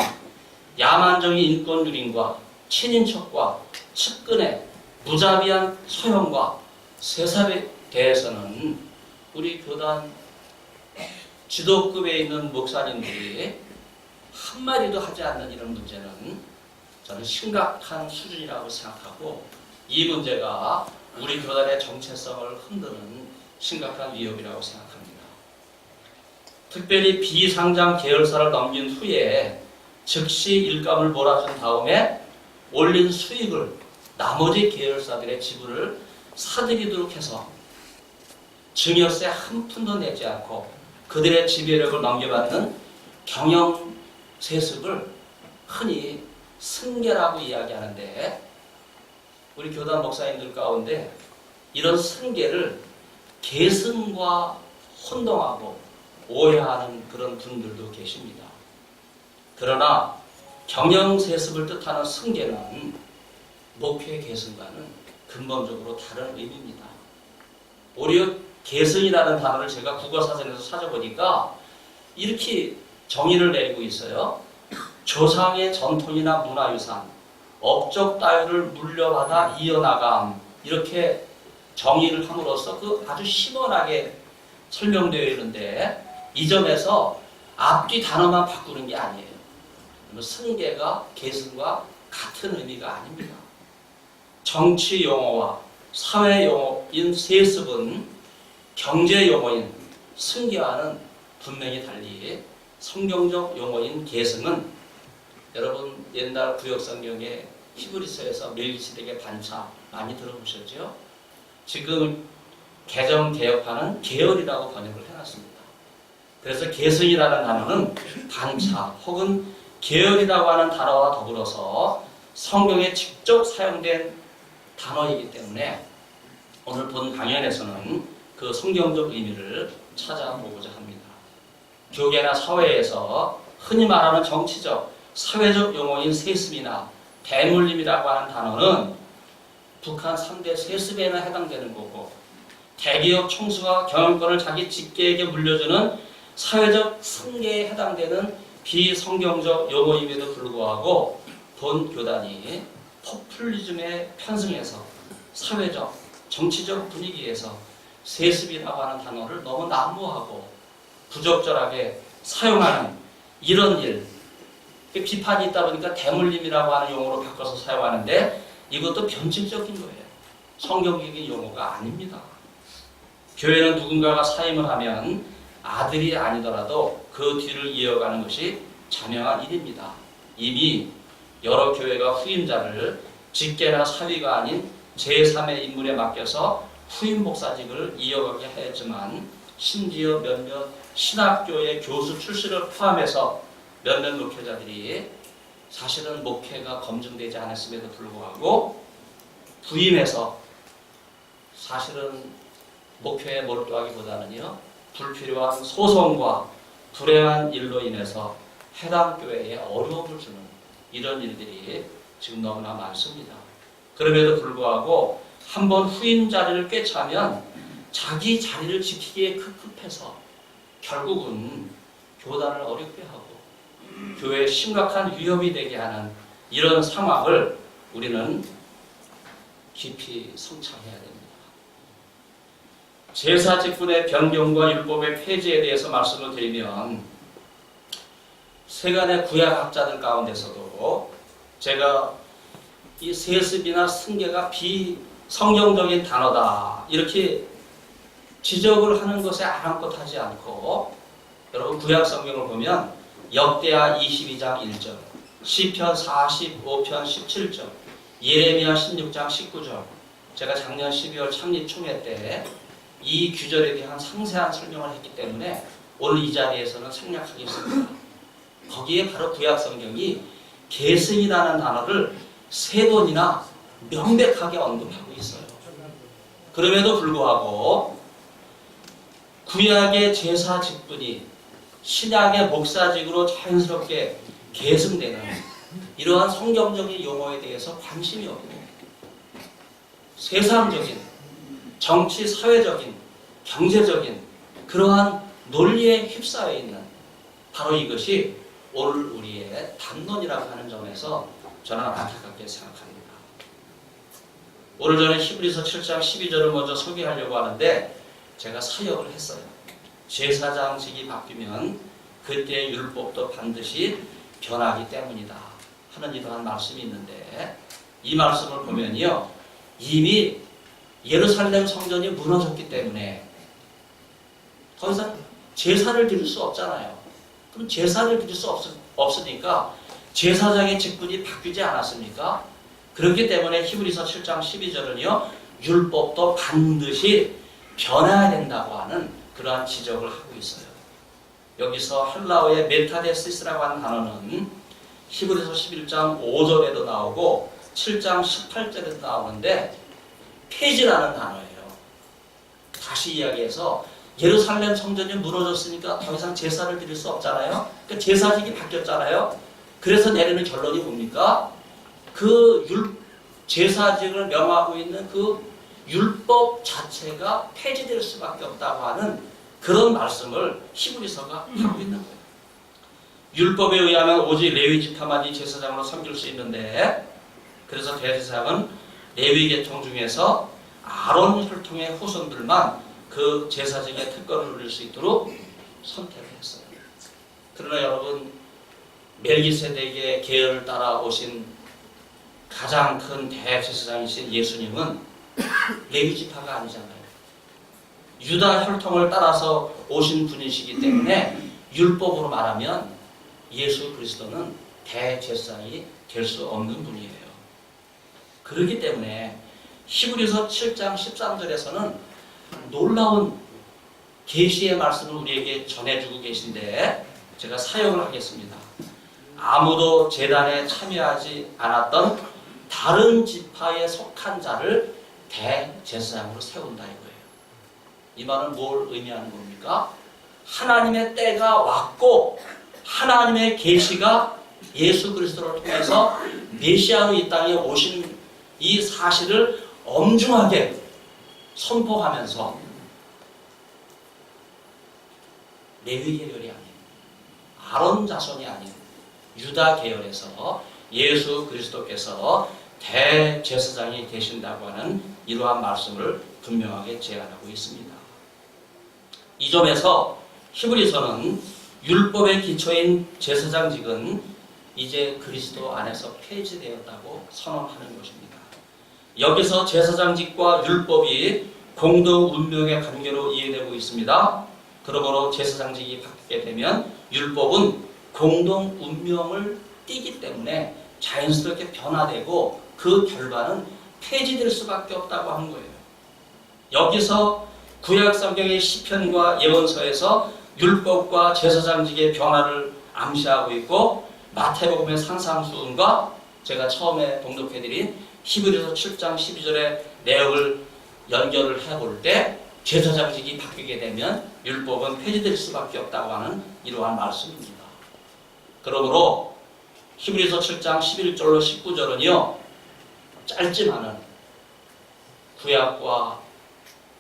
야만적인 인권 유린과 친인척과 측근의 무자비한 소형과 세습에 대해서는 우리 교단 지도급에 있는 목사님들이 한마디도 하지 않는 이런 문제는 저는 심각한 수준이라고 생각하고 이 문제가 우리 교단의 정체성을 흔드는 심각한 위협이라고 생각합니다. 특별히 비상장 계열사를 넘긴 후에 즉시 일감을 몰아준 다음에 올린 수익을 나머지 계열사들의 지분을 사들이도록 해서 증여세 한 푼도 내지 않고 그들의 지배력을 넘겨받는 경영세습을 흔히 승계라고 이야기하는데, 우리 교단 목사님들 가운데 이런 승계를 계승과 혼동하고 오해하는 그런 분들도 계십니다. 그러나 경영세습을 뜻하는 승계는 목회 계승과는 근본적으로 다른 의미입니다. 오히려 계승이라는 단어를 제가 국어사전에서 찾아보니까 이렇게 정의를 내리고 있어요. 조상의 전통이나 문화유산, 업적 따위를 물려받아 이어나감, 이렇게 정의를 함으로써 그 아주 시원하게 설명되어 있는데, 이 점에서 앞뒤 단어만 바꾸는 게 아니에요. 승계가 계승과 같은 의미가 아닙니다. 정치 용어와 사회 용어인 세습은 경제 용어인 승계와는 분명히 달리 성경적 용어인 계승은, 여러분 옛날 구역성경에 히브리서에서 멜기세덱의 반차 많이 들어보셨죠? 지금 개정 개혁하는 계열이라고 번역을 해놨습니다. 그래서 계승이라는 단어는 반차 혹은 계열이라고 하는 단어와 더불어서 성경에 직접 사용된 단어이기 때문에 오늘 본 강연에서는 그 성경적 의미를 찾아보고자 합니다. 교계나 사회에서 흔히 말하는 정치적, 사회적 용어인 세습이나 대물림이라고 하는 단어는 북한 3대 세습에나 해당되는 거고, 대기업 총수가 경영권을 자기 직계에게 물려주는 사회적 승계에 해당되는 비성경적 용어임에도 불구하고 본 교단이 포퓰리즘에 편승해서 사회적, 정치적 분위기에서 세습이라고 하는 단어를 너무 난무하고 부적절하게 사용하는 이런 일, 비판이 있다 보니까 대물림이라고 하는 용어로 바꿔서 사용하는데, 이것도 변칙적인 거예요. 성경적인 용어가 아닙니다. 교회는 누군가가 사임을 하면 아들이 아니더라도 그 뒤를 이어가는 것이 자명한 일입니다. 이미 여러 교회가 후임자를 직계나 사위가 아닌 제3의 인물에 맡겨서 후임 목사직을 이어가게 하였지만, 심지어 몇몇 신학교의 교수 출신을 포함해서 몇몇 목회자들이 사실은 목회가 검증되지 않았음에도 불구하고 부임해서 사실은 목회에 몰두하기보다는요, 불필요한 소송과 불행한 일로 인해서 해당 교회에 어려움을 주는 이런 일들이 지금 너무나 많습니다. 그럼에도 불구하고 한번 후임 자리를 꿰차면 자기 자리를 지키기에 급급해서 결국은 교단을 어렵게 하고 교회에 심각한 위협이 되게 하는 이런 상황을 우리는 깊이 성찰해야 됩니다. 제사 직분의 변경과 율법의 폐지에 대해서 말씀을 드리면, 세간의 구약학자들 가운데서도 제가 이 세습이나 승계가 비성경적인 단어다 이렇게 지적을 하는 것에 아랑곳하지 않고, 여러분 구약 성경을 보면 역대하 22장 1절, 시편 45편 17절, 예레미야 16장 19절, 제가 작년 12월 창립 총회 때 이 규절에 대한 상세한 설명을 했기 때문에 오늘 이 자리에서는 생략하겠습니다. 거기에 바로 구약 성경이 계승이라는 단어를 3번이나 명백하게 언급하고 있어요. 그럼에도 불구하고 구약의 제사 직분이 신약의 목사직으로 자연스럽게 계승되는 이러한 성경적인 용어에 대해서 관심이 없고, 세상적인, 정치, 사회적인, 경제적인 그러한 논리에 휩싸여 있는 바로 이것이 오늘 우리의 담론이라고 하는 점에서 저는 안타깝게 생각합니다. 오늘 저는 히브리서 7장 12절을 먼저 소개하려고 하는데, 제가 사역을 했어요. 제사장직이 바뀌면 그때의 율법도 반드시 변하기 때문이다 하는 이러한 말씀이 있는데, 이 말씀을 보면요, 이미 예루살렘 성전이 무너졌기 때문에 더 이상 제사를 드릴 수 없잖아요. 그럼 제사를 드릴 수 없으니까 제사장의 직분이 바뀌지 않았습니까? 그렇기 때문에 히브리서 7장 12절은요. 율법도 반드시 변해야 된다고 하는 그러한 지적을 하고 있어요. 여기서 헬라어의 메타데시스라고 하는 단어는 히브리서 11장 5절에도 나오고 7장 18절에도 나오는데 폐지라는 단어예요. 다시 이야기해서 예루살렘 성전이 무너졌으니까 더 이상 제사를 드릴 수 없잖아요. 그러니까 제사직이 바뀌었잖아요. 그래서 내리는 결론이 뭡니까? 제사직을 명하고 있는 그 율법 자체가 폐지될 수밖에 없다고 하는 그런 말씀을 히브리서가 하고 있는 거예요. 율법에 의하면 오직 레위 지파만이 제사장으로 섬길 수 있는데, 그래서 대제사장은 레위 계통 중에서 아론 혈통의 후손들만 그 제사직의 특권을 누릴 수 있도록 선택을 했어요. 그러나 여러분, 멜기세덱의 계열을 따라 오신 가장 큰 대제사장이신 예수님은 레위 지파가 아니잖아요. 유다 혈통을 따라서 오신 분이시기 때문에 율법으로 말하면 예수 그리스도는 대제사장이 될 수 없는 분이에요. 그렇기 때문에 히브리서 7장 13절에서는 놀라운 계시의 말씀을 우리에게 전해주고 계신데 제가 사용을 하겠습니다. 아무도 제단에 참여하지 않았던 다른 지파에 속한 자를 대제사장으로 세운다 이거예요. 이 말은 뭘 의미하는 겁니까? 하나님의 때가 왔고 하나님의 계시가 예수 그리스도를 통해서 메시아로 이 땅에 오신 이 사실을 엄중하게 선포하면서 레위 계열이 아닌 아론 자손이 아닌 유다 계열에서 예수 그리스도께서 대제사장이 되신다고 하는 이러한 말씀을 분명하게 제안하고 있습니다. 이 점에서 히브리서는 율법의 기초인 제사장직은 이제 그리스도 안에서 폐지되었다고 선언하는 것입니다. 여기서 제사장직과 율법이 공동 운명의 관계로 이해되고 있습니다. 그러므로 제사장직이 바뀌게 되면 율법은 공동 운명을 띠기 때문에 자연스럽게 변화되고 그 결과는 폐지될 수밖에 없다고 한 거예요. 여기서 구약 성경의 시편과 예언서에서 율법과 제사장직의 변화를 암시하고 있고, 마태복음의 산상수훈과 제가 처음에 봉독해드린 히브리서 7장 12절의 내용을 연결을 해볼 때 제사장직이 바뀌게 되면 율법은 폐지될 수밖에 없다고 하는 이러한 말씀입니다. 그러므로 히브리서 7장 11절로 19절은요 짧지만은 구약과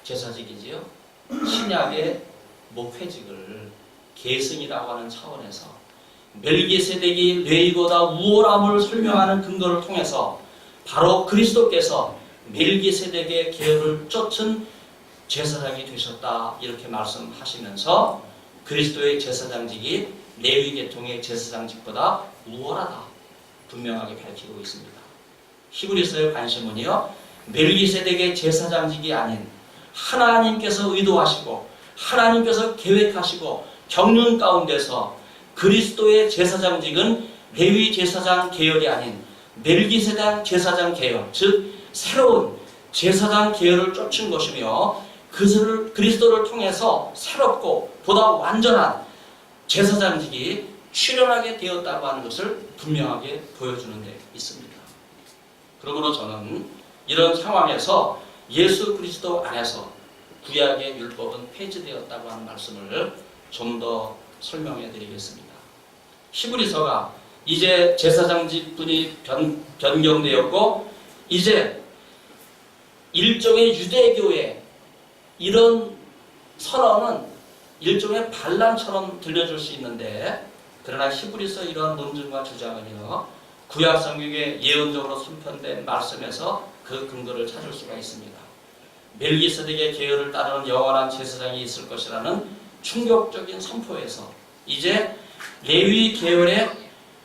제사직이지요 신약의 목회직을 계승이라고 하는 차원에서 멜기세덱이 레위보다 우월함을 설명하는 근거를 통해서 바로 그리스도께서 멜기세덱의 계열을 쫓은 제사장이 되셨다 이렇게 말씀하시면서 그리스도의 제사장직이 레위 계통의 제사장직보다 우월하다 분명하게 밝히고 있습니다. 히브리서의 관심은요 멜기세덱의 제사장직이 아닌 하나님께서 의도하시고 하나님께서 계획하시고 경륜 가운데서 그리스도의 제사장직은 레위 제사장 계열이 아닌 멜기세덱 제사장 계열, 즉 새로운 제사장 계열을 쫓은 것이며 그리스도를 통해서 새롭고 보다 완전한 제사장직이 출현하게 되었다고 하는 것을 분명하게 보여주는 데 있습니다. 그러므로 저는 이런 상황에서 예수 그리스도 안에서 구약의 율법은 폐지되었다고 하는 말씀을 좀 더 설명해 드리겠습니다. 히브리서가 이제 제사장직분이 변경되었고 이제 일종의 유대교의 이런 선언은 일종의 반란처럼 들려줄 수 있는데, 그러나 히브리서 이러한 논증과 주장은요 구약 성경에 예언적으로 선편된 말씀에서 그 근거를 찾을 수가 있습니다. 멜기세덱의 계열을 따르는 영원한 제사장이 있을 것이라는 충격적인 선포에서 이제 레위 계열의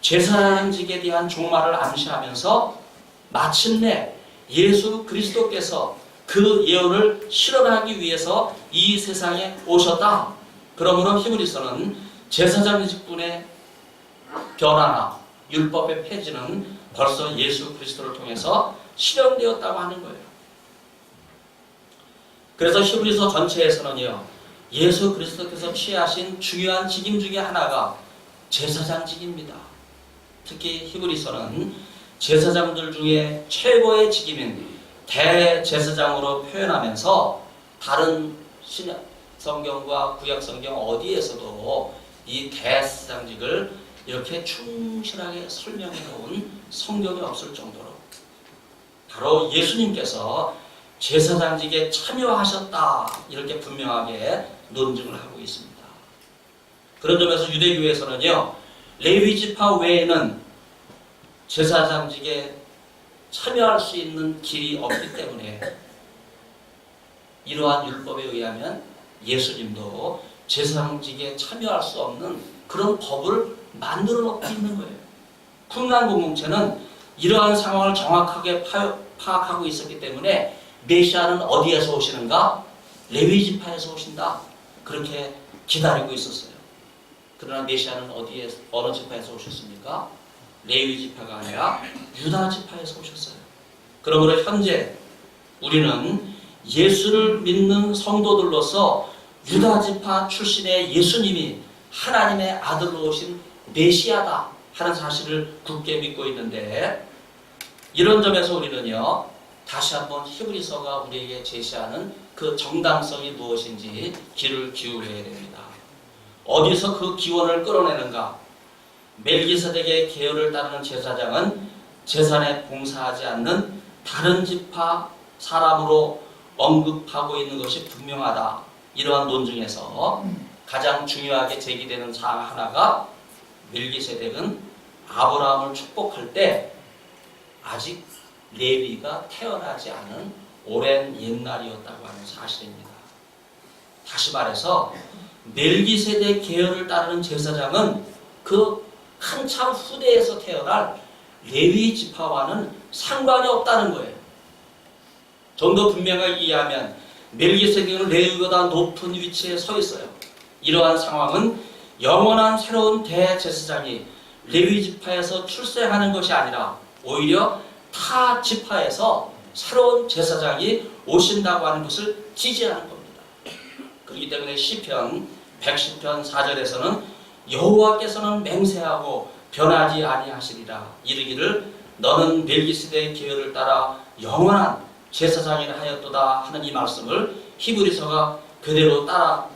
제사장직에 대한 종말을 암시하면서 마침내 예수 그리스도께서 그 예언을 실현하기 위해서 이 세상에 오셨다. 그러므로 히브리서는 제사장 직분의 변화나 율법의 폐지는 벌써 예수 그리스도를 통해서 실현되었다고 하는 거예요. 그래서 히브리서 전체에서는요, 예수 그리스도께서 취하신 중요한 직임 중에 하나가 제사장직입니다. 특히 히브리서는 제사장들 중에 최고의 직임인 대제사장으로 표현하면서 다른 신약 성경과 구약 성경 어디에서도 이 대제사장직을 이렇게 충실하게 설명해 놓은 성경이 없을 정도로 바로 예수님께서 제사장직에 참여하셨다 이렇게 분명하게 논증을 하고 있습니다. 그런 점에서 유대교에서는요, 레위 지파 외에는 제사장직에 참여할 수 있는 길이 없기 때문에 이러한 율법에 의하면 예수님도 제사장직에 참여할 수 없는 그런 법을 만들어 놓고 있는 거예요. 쿰란 공동체는 이러한 상황을 정확하게 파악하고 있었기 때문에 메시아는 어디에서 오시는가? 레위 지파에서 오신다. 그렇게 기다리고 있었어요. 그러나 메시아는 어느 지파에서 오셨습니까? 레위 지파가 아니라 유다 지파에서 오셨어요. 그러므로 현재 우리는 예수를 믿는 성도들로서 유다 지파 출신의 예수님이 하나님의 아들로 오신 메시아다 하는 사실을 굳게 믿고 있는데, 이런 점에서 우리는요, 다시 한번 히브리서가 우리에게 제시하는 그 정당성이 무엇인지 귀를 기울여야 됩니다. 어디서 그 기원을 끌어내는가? 멜기세덱의 계율을 따르는 제사장은 제사에 봉사하지 않는 다른 지파 사람으로 언급하고 있는 것이 분명하다. 이러한 논증에서 가장 중요하게 제기되는 사항 하나가 멜기세덱은 아브라함을 축복할 때 아직 레위가 태어나지 않은 오랜 옛날이었다고 하는 사실입니다. 다시 말해서 멜기세덱 계열을 따르는 제사장은 그 한참 후대에서 태어날 레위 지파와는 상관이 없다는 거예요. 좀 더 분명하게 이해하면 멜기세덱은 레위보다 높은 위치에 서 있어요. 이러한 상황은 영원한 새로운 대제사장이 레위 지파에서 출세하는 것이 아니라 오히려 타 지파에서 새로운 제사장이 오신다고 하는 것을 지지하는 겁니다. 그렇기 때문에 시편 110편 4절에서는 여호와께서는 맹세하고 변하지 아니하시리라 이르기를 너는 멜기세덱의 계율을 따라 영원한 제사장이라 하였도다 하는 이 말씀을 히브리서가 그대로 따라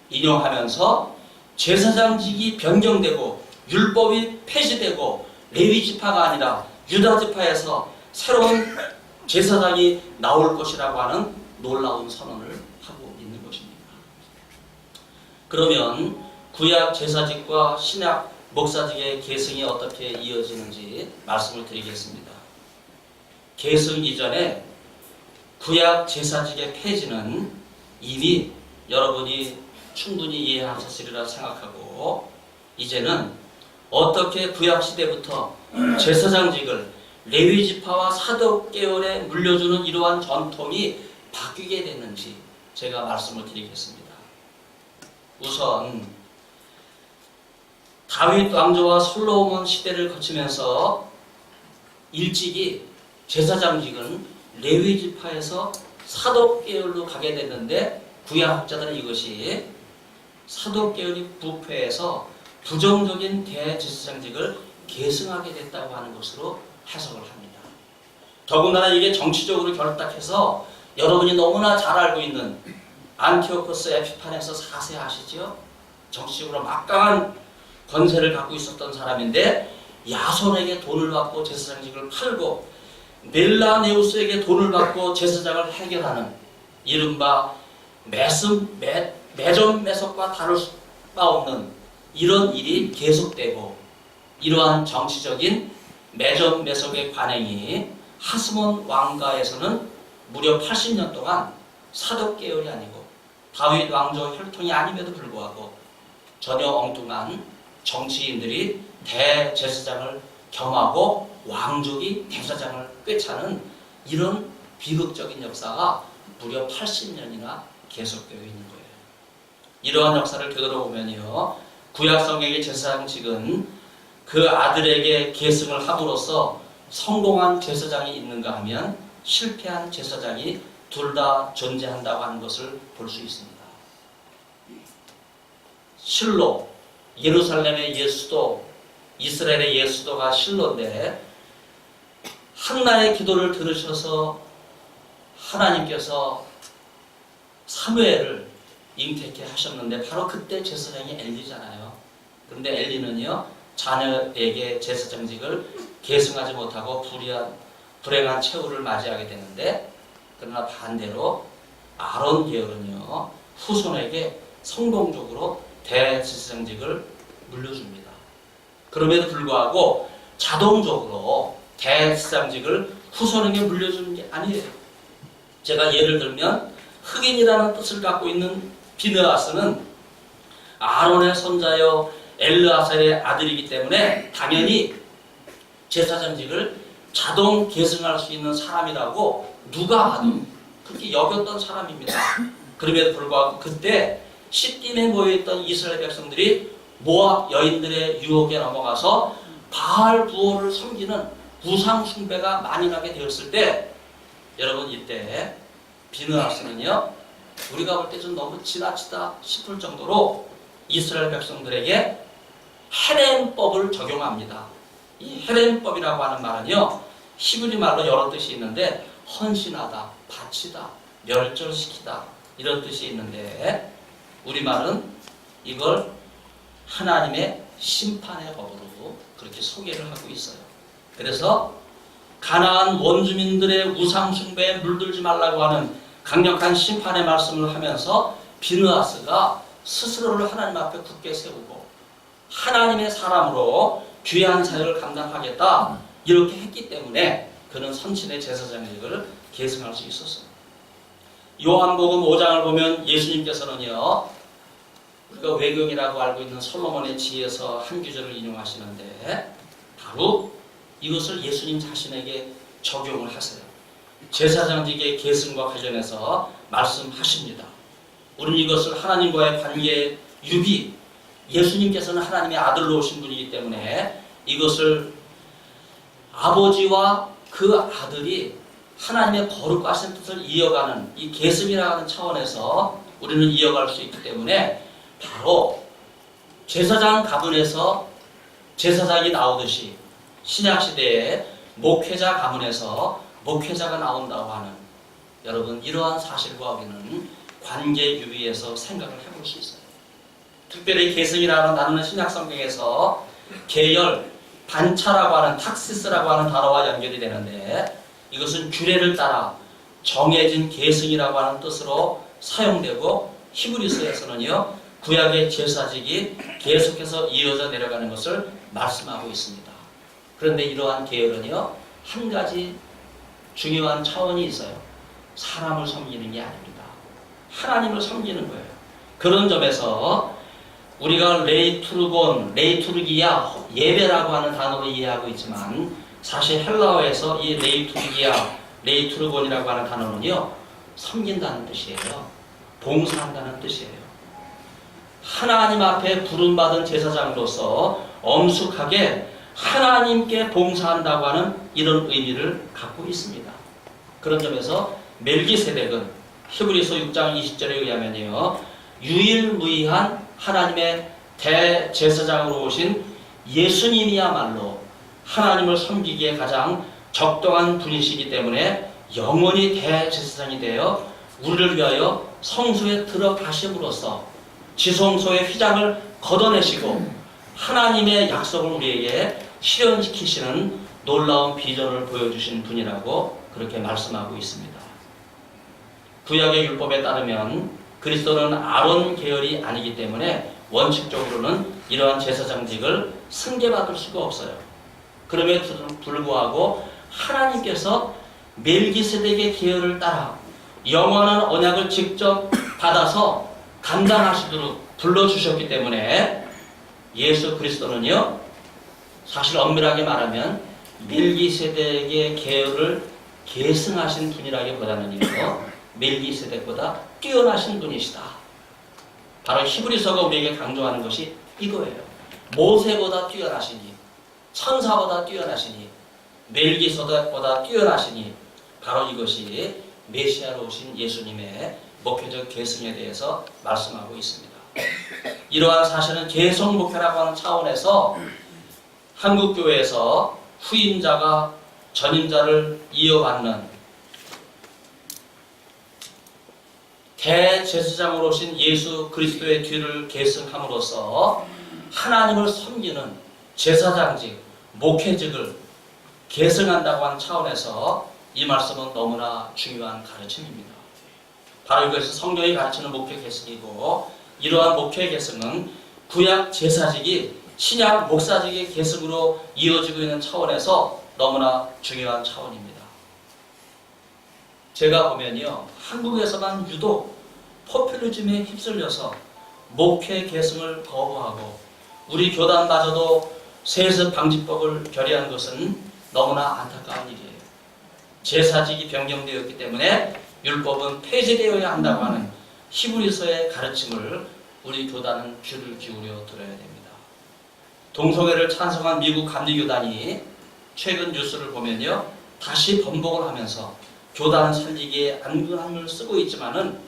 인용하면서 제사장직이 변경되고 율법이 폐지되고 레위 지파가 아니라 유다 지파에서 새로운 제사장이 나올 것이라고 하는 놀라운 선언을 하고 있는 것입니다. 그러면 구약 제사직과 신약 목사직의 계승이 어떻게 이어지는지 말씀을 드리겠습니다. 계승 이전에 구약 제사직의 폐지는 이미 여러분이 충분히 이해하셨으리라 생각하고, 이제는 어떻게 구약 시대부터 제사장직을 레위 지파와 사독 계열에 물려주는 이러한 전통이 바뀌게 됐는지 제가 말씀을 드리겠습니다. 우선 다윗 왕조와 솔로몬 시대를 거치면서 일찍이 제사장직은 레위 지파에서 사독 계열로 가게 됐는데, 구약학자들은 이것이 사독 계열이 부패해서 부정적인 대제사장직을 계승하게 됐다고 하는 것으로 해석을 합니다. 더군다나 이게 정치적으로 결탁해서 여러분이 너무나 잘 알고 있는 안티오코스 에피판에서 4세 아시죠? 정치적으로 막강한 권세를 갖고 있었던 사람인데 야손에게 돈을 받고 제사장직을 팔고 멜라네우스에게 돈을 받고 제사장을 해결하는 이른바 매점 매석과 다를 수 없는 이런 일이 계속되고, 이러한 정치적인 매점 매석의 관행이 하스몬 왕가에서는 무려 80년 동안 사독 계열이 아니고 다윗 왕조 혈통이 아님에도 불구하고 전혀 엉뚱한 정치인들이 대제사장을 겸하고 왕족이 대제사장을 꿰차는 이런 비극적인 역사가 무려 80년이나 계속되어 있는 거예요. 이러한 역사를 되돌아보면요, 구약 성경의 제사장직은 그 아들에게 계승을 함으로써 성공한 제사장이 있는가 하면 실패한 제사장이 둘 다 존재한다고 하는 것을 볼 수 있습니다. 실로, 예루살렘의 예수도, 이스라엘의 예수도가 실로인데 한나의 기도를 들으셔서 하나님께서 사무엘을 잉태케 하셨는데 바로 그때 제사장이 엘리잖아요. 그런데 엘리는요, 자녀에게 제사장직을 계승하지 못하고 불행한 최후를 맞이하게 되는데, 그러나 반대로 아론 계열은요, 후손에게 성공적으로 대제사장직을 물려줍니다. 그럼에도 불구하고 자동적으로 대제사장직을 후손에게 물려주는 게 아니에요. 제가 예를 들면 흑인이라는 뜻을 갖고 있는 비느하스는 아론의 손자여 엘르아살의 아들이기 때문에 당연히 제사장직을 자동 계승할 수 있는 사람이라고 누가 하든 그렇게 여겼던 사람입니다. 그럼에도 불구하고 그때 시딤에 모여있던 이스라엘 백성들이 모압 여인들의 유혹에 넘어가서 바알 부호를 섬기는 우상 숭배가 많이 나게 되었을 때, 여러분 이때 비느하스는요, 우리가 볼 때 좀 너무 지나치다 싶을 정도로 이스라엘 백성들에게 헤렘법을 적용합니다. 이 헤렘법이라고 하는 말은요, 히브리 말로 여러 뜻이 있는데 헌신하다, 바치다, 멸절시키다 이런 뜻이 있는데 우리말은 이걸 하나님의 심판의 법으로 그렇게 소개를 하고 있어요. 그래서 가나안 원주민들의 우상 숭배에 물들지 말라고 하는 강력한 심판의 말씀을 하면서 비느하스가 스스로를 하나님 앞에 굳게 세우고 하나님의 사람으로 귀한 사역을 감당하겠다 이렇게 했기 때문에 그는 선친의 제사장직을 계승할 수 있었어요. 요한복음 5장을 보면 예수님께서는요, 우리가 외경이라고 알고 있는 솔로몬의 지혜에서 한 구절을 인용하시는데 바로 이것을 예수님 자신에게 적용을 하세요. 제사장직의 계승과 관련해서 말씀하십니다. 우리는 이것을 하나님과의 관계의 유비, 예수님께서는 하나님의 아들로 오신 분이기 때문에 이것을 아버지와 그 아들이 하나님의 거룩하신 뜻을 이어가는 이 계승이라는 하는 차원에서 우리는 이어갈 수 있기 때문에 바로 제사장 가문에서 제사장이 나오듯이 신약시대에 목회자 가문에서 목회자가 나온다고 하는, 여러분 이러한 사실과 우리는 관계 유비에서 생각을 해볼 수 있어요. 특별히 계승이라는 단어는 신약성경에서 계열, 반차라고 하는 탁시스라고 하는 단어와 연결이 되는데 이것은 규례를 따라 정해진 계승이라고 하는 뜻으로 사용되고 히브리서에서는요, 구약의 제사직이 계속해서 이어져 내려가는 것을 말씀하고 있습니다. 그런데 이러한 계열은요, 한 가지 중요한 차원이 있어요. 사람을 섬기는 게 아닙니다. 하나님을 섬기는 거예요. 그런 점에서 우리가 레이투르곤, 레이투르기야, 예배라고 하는 단어로 이해하고 있지만 사실 헬라어에서 이 레이투르기야, 레이투르곤이라고 하는 단어는요, 섬긴다는 뜻이에요. 봉사한다는 뜻이에요. 하나님 앞에 부름받은 제사장으로서 엄숙하게 하나님께 봉사한다고 하는 이런 의미를 갖고 있습니다. 그런 점에서 멜기세덱은 히브리서 6장 20절에 의하면요, 유일무이한 하나님의 대제사장으로 오신 예수님이야말로 하나님을 섬기기에 가장 적당한 분이시기 때문에 영원히 대제사장이 되어 우리를 위하여 성소에 들어가심으로써 지성소의 휘장을 걷어내시고 하나님의 약속을 우리에게 실현시키시는 놀라운 비전을 보여주신 분이라고 그렇게 말씀하고 있습니다. 구약의 율법에 따르면 그리스도는 아론 계열이 아니기 때문에 원칙적으로는 이러한 제사장직을 승계받을 수가 없어요. 그럼에도 불구하고 하나님께서 멜기세덱의 계열을 따라 영원한 언약을 직접 받아서 감당하시도록 불러주셨기 때문에 예수 그리스도는요, 사실 엄밀하게 말하면 멜기세덱의 계열을 계승하신 분이라기보다는요, 멜기세덱보다 뛰어나신 분이시다. 바로 히브리서가 우리에게 강조하는 것이 이거예요. 모세보다 뛰어나시니, 천사보다 뛰어나시니, 멜기세덱보다 뛰어나시니, 바로 이것이 메시아로 오신 예수님의 목회적 계승에 대해서 말씀하고 있습니다. 이러한 사실은 계속 목회라고 하는 차원에서 한국교회에서 후임자가 전임자를 이어받는 대제사장으로 오신 예수 그리스도의 뒤를 계승함으로써 하나님을 섬기는 제사장직, 목회직을 계승한다고 하는 차원에서 이 말씀은 너무나 중요한 가르침입니다. 바로 이것이 성경이 가르치는 목회 계승이고, 이러한 목회 계승은 구약 제사직이 신약 목사직의 계승으로 이어지고 있는 차원에서 너무나 중요한 차원입니다. 제가 보면요, 한국에서만 유독 포퓰리즘에 휩쓸려서 목회 계승을 거부하고 우리 교단마저도 세습 방지법을 결의한 것은 너무나 안타까운 일이에요. 제사직이 변경되었기 때문에 율법은 폐지되어야 한다고 하는 히브리서의 가르침을 우리 교단은 귀를 기울여 들어야 됩니다. 동성애를 찬성한 미국 감리교단이 최근 뉴스를 보면요, 다시 번복을 하면서 교단 살리기에 안근함을 쓰고 있지만은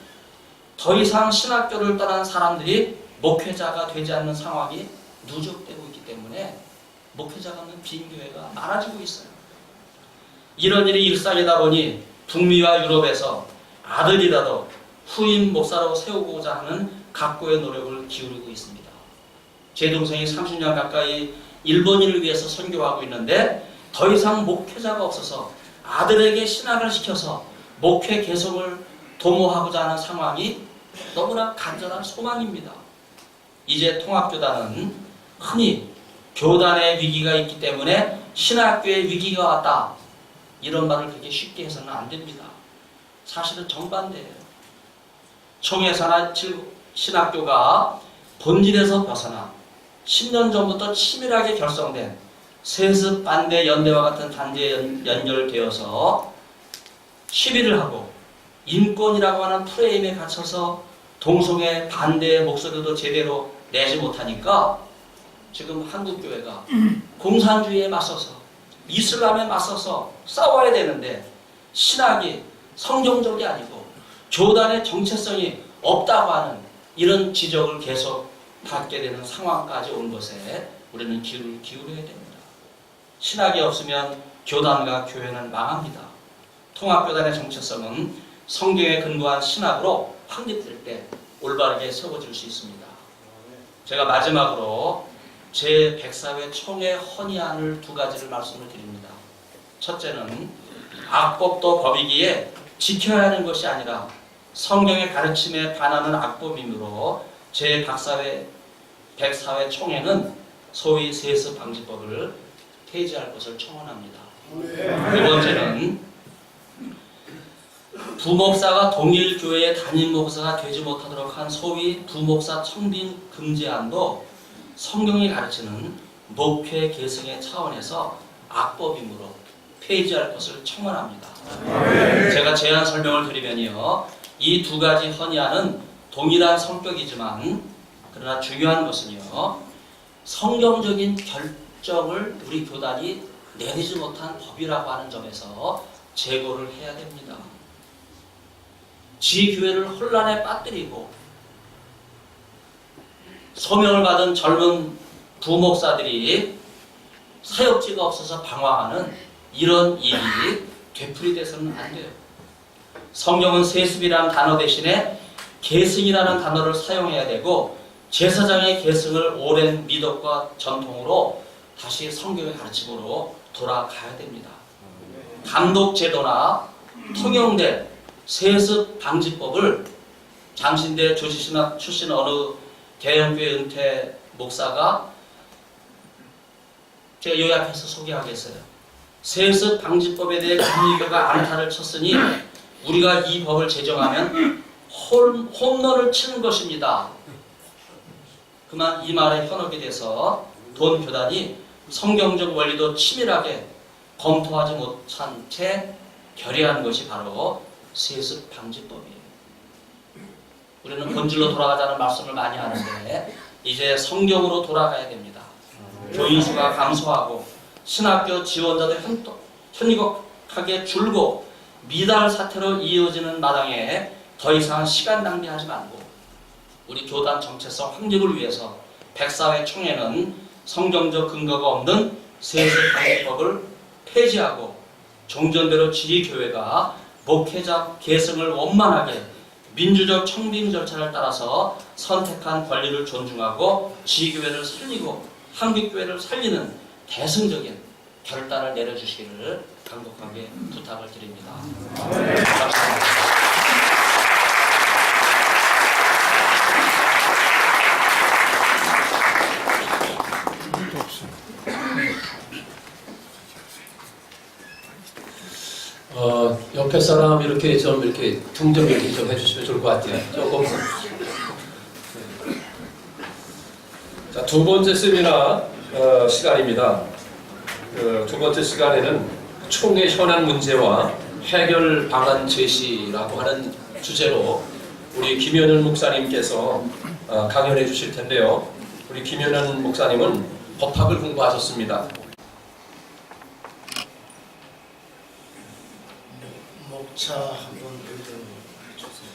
더 이상 신학교를 떠난 사람들이 목회자가 되지 않는 상황이 누적되고 있기 때문에 목회자가 없는 빈 교회가 많아지고 있어요. 이런 일이 일상이다 보니 북미와 유럽에서 아들이라도 후임 목사로 세우고자 하는 각고의 노력을 기울이고 있습니다. 제 동생이 30년 가까이 일본인을 위해서 선교하고 있는데 더 이상 목회자가 없어서 아들에게 신학을 시켜서 목회 개성을 도모하고자 하는 상황이 너무나 간절한 소망입니다. 이제 통합교단은 흔히 교단의 위기가 있기 때문에 신학교의 위기가 왔다, 이런 말을 그렇게 쉽게 해서는 안 됩니다. 사실은 정반대예요. 총회사나 신학교가 본질에서 벗어나 10년 전부터 치밀하게 결성된 세습 반대 연대와 같은 단체에 연결되어서 시비를 하고 인권이라고 하는 프레임에 갇혀서 동성애 반대의 목소리도 제대로 내지 못하니까 지금 한국교회가 공산주의에 맞서서 이슬람에 맞서서 싸워야 되는데 신학이 성경적이 아니고 교단의 정체성이 없다고 하는 이런 지적을 계속 받게 되는 상황까지 온 것에 우리는 귀를 기울여야 됩니다. 신학이 없으면 교단과 교회는 망합니다. 통합교단의 정체성은 성경에 근거한 신학으로 확립될 때 올바르게 세워질 수 있습니다. 제가 마지막으로 제104회 총회 헌의안을 두 가지를 말씀을 드립니다. 첫째는 악법도 법이기에 지켜야 하는 것이 아니라 성경의 가르침에 반하는 악법이므로 제104회 총회는 소위 세습 방지법을 폐지할 것을 청원합니다. 두 번째는 부목사가 동일교회의 담임목사가 되지 못하도록 한 소위 부목사 청빙 금지안도 성경이 가르치는 목회 계승의 차원에서 악법이므로 폐지할 것을 청원합니다. 제가 제안 설명을 드리면요, 이 두 가지 헌의안은 동일한 성격이지만 그러나 중요한 것은요, 성경적인 결정을 우리 교단이 내리지 못한 법이라고 하는 점에서 제고를 해야 됩니다. 지교회를 혼란에 빠뜨리고 소명을 받은 젊은 부목사들이 사역지가 없어서 방황하는 이런 일이 되풀이돼서는 안 돼요. 성경은 세습이라는 단어 대신에 계승이라는 단어를 사용해야 되고, 제사장의 계승을 오랜 미덕과 전통으로 다시 성경의 가르침으로 돌아가야 됩니다. 감독 제도나 통용된 세습 방지법을 장신대 조지신학 출신 어느 대형교회 은퇴 목사가, 제가 요약해서 소개하겠어요. 세습 방지법에 대해 감리교가 안타를 쳤으니 우리가 이 법을 제정하면 홈런을 치는 것입니다. 그만 이 말에 현혹이 돼서 돈 교단이 성경적 원리도 치밀하게 검토하지 못한 채 결의한 것이 바로 세습 방지법이에요. 우리는 본질로 돌아가자는 말씀을 많이 하는데 이제 성경으로 돌아가야 됩니다. 교인 수가 감소하고 신학교 지원자도 현격하게 줄고 미달 사태로 이어지는 마당에 더 이상 시간 낭비하지 말고 우리 교단 정체성 확립을 위해서 백사회 총회는 성경적 근거가 없는 세습방지법을 폐지하고 종전대로 지리교회가 목회자 계승을 원만하게 민주적 청빙 절차를 따라서 선택한 권리를 존중하고 지교회를 살리고 한국교회를 살리는 대승적인 결단을 내려주시기를 간곡하게 부탁을 드립니다. 감사합니다. 옆에 사람 이렇게 좀 이렇게 등좀 이렇게 좀 해주시면 좋을 것 같아요. 조금. 자, 두 번째 세미나 시간입니다. 두 번째 시간에는 총회 현안 문제와 해결 방안 제시라고 하는 주제로 우리 김현은 목사님께서 강연해 주실 텐데요. 우리 김현은 목사님은 법학을 공부하셨습니다. 목차 한번 의견을 주세요.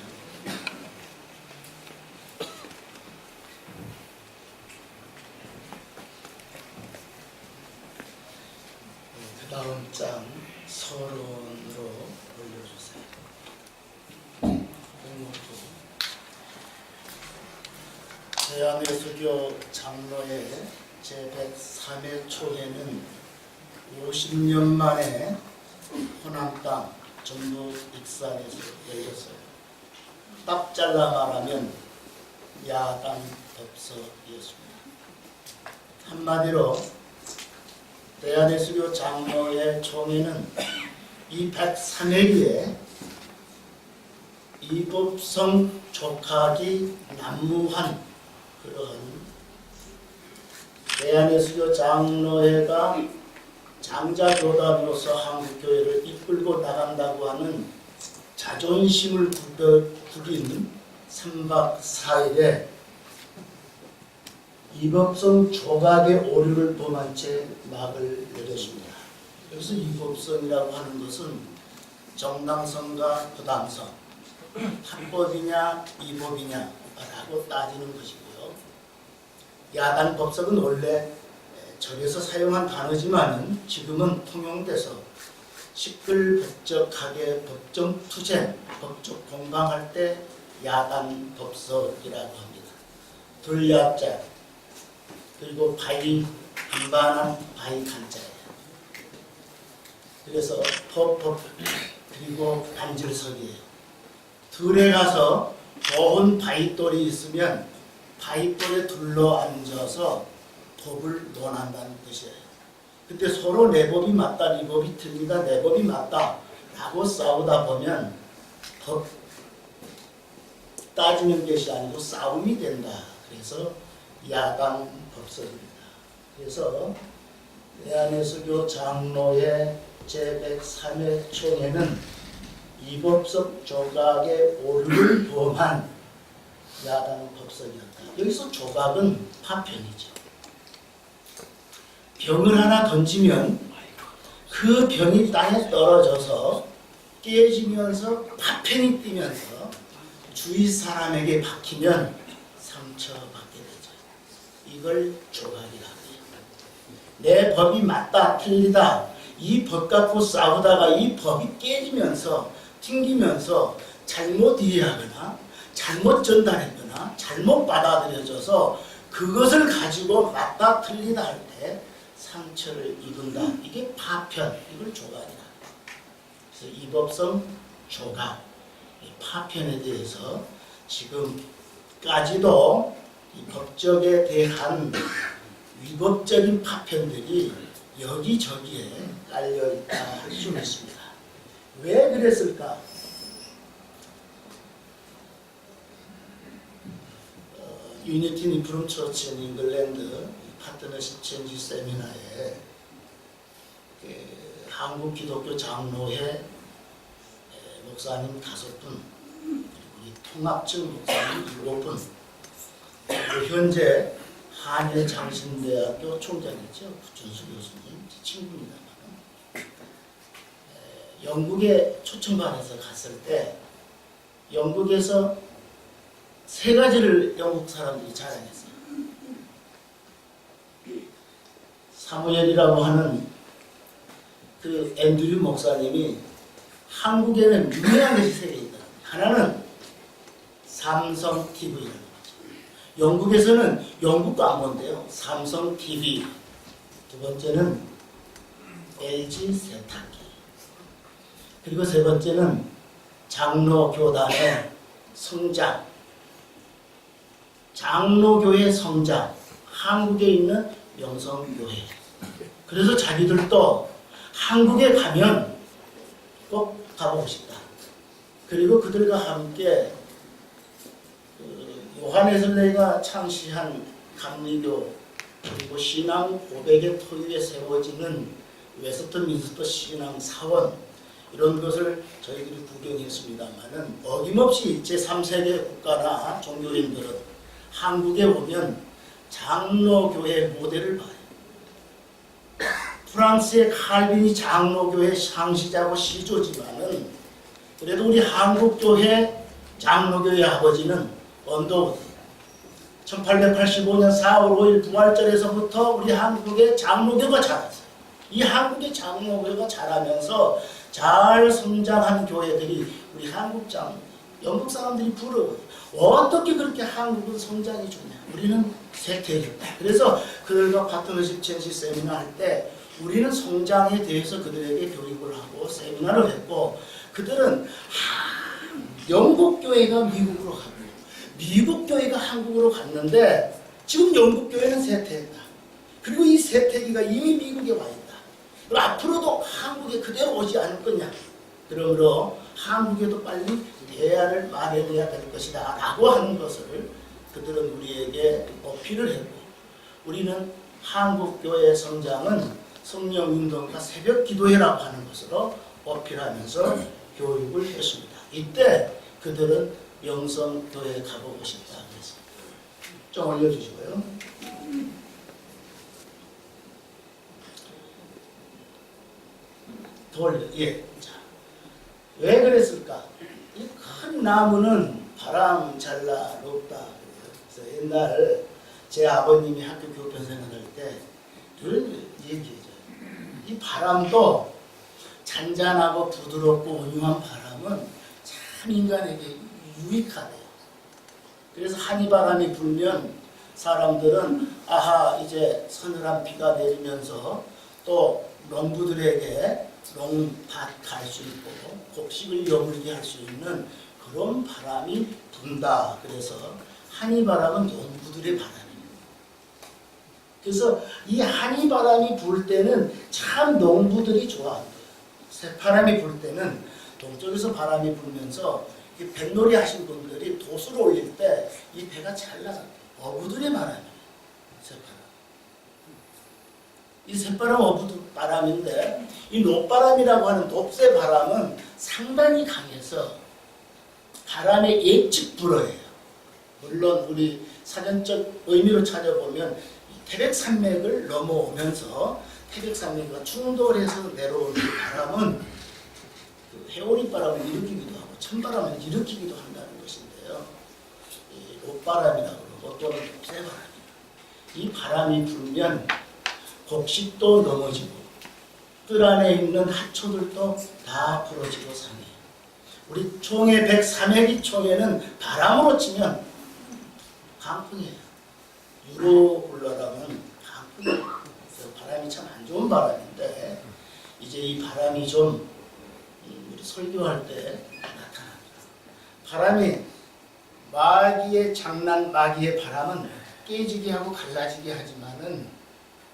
그 다음 장 서론으로 올려주세요. 대한예수교 장로회 제103회 총회는 50년 만에 호남 땅 전북 익산에서 열렸어요. 딱 잘라 말하면 야당 법석이었습니다. 한마디로 대한예수교 장로회 총회는 이 103회기에 이법성 족학이 난무한 그러한 대한예수교 장로회가 장자교단으로서 한국교회를 이끌고 나간다고 하는 자존심을 구긴 3박 4일에 이법성 조각의 오류를 범한 채 막을 내렸습니다. 여기서 이법성이라고 하는 것은 정당성과 부당성, 합법이냐 이법이냐라고 따지는 것이고요. 야당 법석은 원래 절에서 사용한 단어지만 지금은 통용돼서 시끌벅적하게 법정 투쟁, 법적 공방할 때 야단 법석이라고 합니다. 둘야자 그리고 바위 반반한 바위 간자예요. 그래서 법 그리고 반질석이에요. 들에 가서 좋은 바위돌이 있으면 바위돌에 둘러앉아서 법을 논한다는 뜻이에요. 근데 서로 내 법이 맞다, 네 법이 틀리다, 내 법이 맞다 라고 싸우다 보면 법 따지는 것이 아니고 싸움이 된다. 그래서 야당 법석입니다. 그래서 대한예수교 장로회 제103회 총회는 이법석 조각의 오류를 범한 야당 법석이었다. 여기서 조각은 파편이죠. 병을 하나 던지면 그 병이 땅에 떨어져서 깨지면서 파편이 뛰면서 주위 사람에게 박히면 상처받게 되죠. 이걸 조각이라고 해요. 내 법이 맞다 틀리다 이 법 갖고 싸우다가 이 법이 깨지면서 튕기면서 잘못 이해하거나 잘못 전달했거나 잘못 받아들여져서 그것을 가지고 맞다 틀리다 할 때 상처를 입은다. 이게 파편, 이걸 조각이다. 그래서 이법성 조각, 이 파편에 대해서 지금까지도 이 법적에 대한 위법적인 파편들이 여기저기에 깔려있다 할 수 있습니다. 왜 그랬을까? 유니티 니프룸 처치 인 잉글랜드 파트너십 체인지 세미나에 한국 기독교 장로회 목사님 5분, 그리고 우리 통합측 목사님 7분, 그리고 현재 한일장신대학교 총장이죠. 부천수 교수님, 제 친구입니다만 영국에 초청반에서 갔을 때 영국에서 3가지를 영국 사람들이 자랑했어요. 사무엘이라고 하는 그 앤드류 목사님이 한국에는 유명한 것이 3개 있다. 하나는 삼성 TV라는 거죠. 영국에서는 영국도 안 본대요. 삼성 TV. 2번째는 LG 세탁기. 그리고 3번째는 장로교단의 성장. 장로교회 성장. 한국에 있는 영성교회. 그래서 자기들도 한국에 가면 꼭 가보고 싶다. 그리고 그들과 함께 요한 웨슬레이가 창시한 감리교 그리고 신앙 고백의 토유에 세워지는 웨스트민스터 신앙 사원 이런 것을 저희들이 구경했습니다만은 어김없이 제3세계 국가나 종교인들은 한국에 오면 장로교회 모델을 봐요. 프랑스의 칼빈이 장로교회 창시자고 시조지만은 그래도 우리 한국교회 장로교회 아버지는 언더우드 1885년 4월 5일 부활절에서부터 우리 한국의 장로교가 자랐어요. 이 한국의 장로교가 자라면서 잘 성장한 교회들이 우리 한국 장로 영국 사람들이 부러워요. 어떻게 그렇게 한국은 성장이 좋냐. 우리는 세태였다. 그래서 그들과 파트너십 체인지 세미나 할 때 우리는 성장에 대해서 그들에게 교육을 하고 세미나를 했고 그들은 영국 교회가 미국으로 가고 미국 교회가 한국으로 갔는데 지금 영국 교회는 쇠퇴했다. 그리고 이 쇠퇴기가 이미 미국에 와 있다. 그리고 앞으로도 한국에 그대로 오지 않을 거냐. 그러므로 한국에도 빨리 대안을 마련해야 될 것이다 라고 하는 것을 그들은 우리에게 어필을 했고 우리는 한국교회의 성장은 성령운동과 새벽 기도회라고 하는 것으로 어필하면서 교육을 했습니다. 이때 그들은 영성교회에 가보고 싶다 그래서 좀 올려주시고요. 더 올려. 예. 자, 왜 그랬을까? 이 큰 나무는 바람 잘라 높다. 그래서 옛날 제 아버님이 학교 교편생활 할 때 늘 얘기해줘요. 이 바람도 잔잔하고 부드럽고 온유한 바람은 참 인간에게 유익하대요. 그래서 한이바람이 불면 사람들은 아하 이제 서늘한 비가 내리면서 또 농부들에게 농밭 갈 수 있고 곡식을 여물게 할 수 있는 그런 바람이 분다. 그래서 한이바람은 농부들의 바람입니다. 그래서 이 한이바람이 불 때는 참 농부들이 좋아한대요. 새바람이 불 때는 동쪽에서 바람이 불면서 이 뱃놀이 하신 분들이 돛을 올릴 때 이 배가 잘 나간대요. 어부들의 바람이에요. 새바람. 이 새바람 어부들 바람인데 이 높바람이라고 하는 높새 바람은 상당히 강해서 바람의 예측 불허예요. 물론 우리 사전적 의미로 찾아보면 태백산맥을 넘어오면서 태백산맥과 충돌해서 내려오는 바람은 그 해오리 바람을 일으키기도 하고 찬바람을 일으키기도 한다는 것인데요. 이 높바람이라고 그러고 또는 높새바람이에요. 이 바람이 불면 곡식도 넘어지고 뜰 안에 있는 하초들도 다 부러지고 상해요. 우리 총회 103회기 총회는 바람으로 치면 강풍이에요. 유로 불러라면 강풍이에요. 바람이 참 안 좋은 바람인데 이제 이 바람이 좀 우리 설교할 때 나타납니다. 바람이 마귀의 장난, 마귀의 바람은 깨지게 하고 갈라지게 하지만은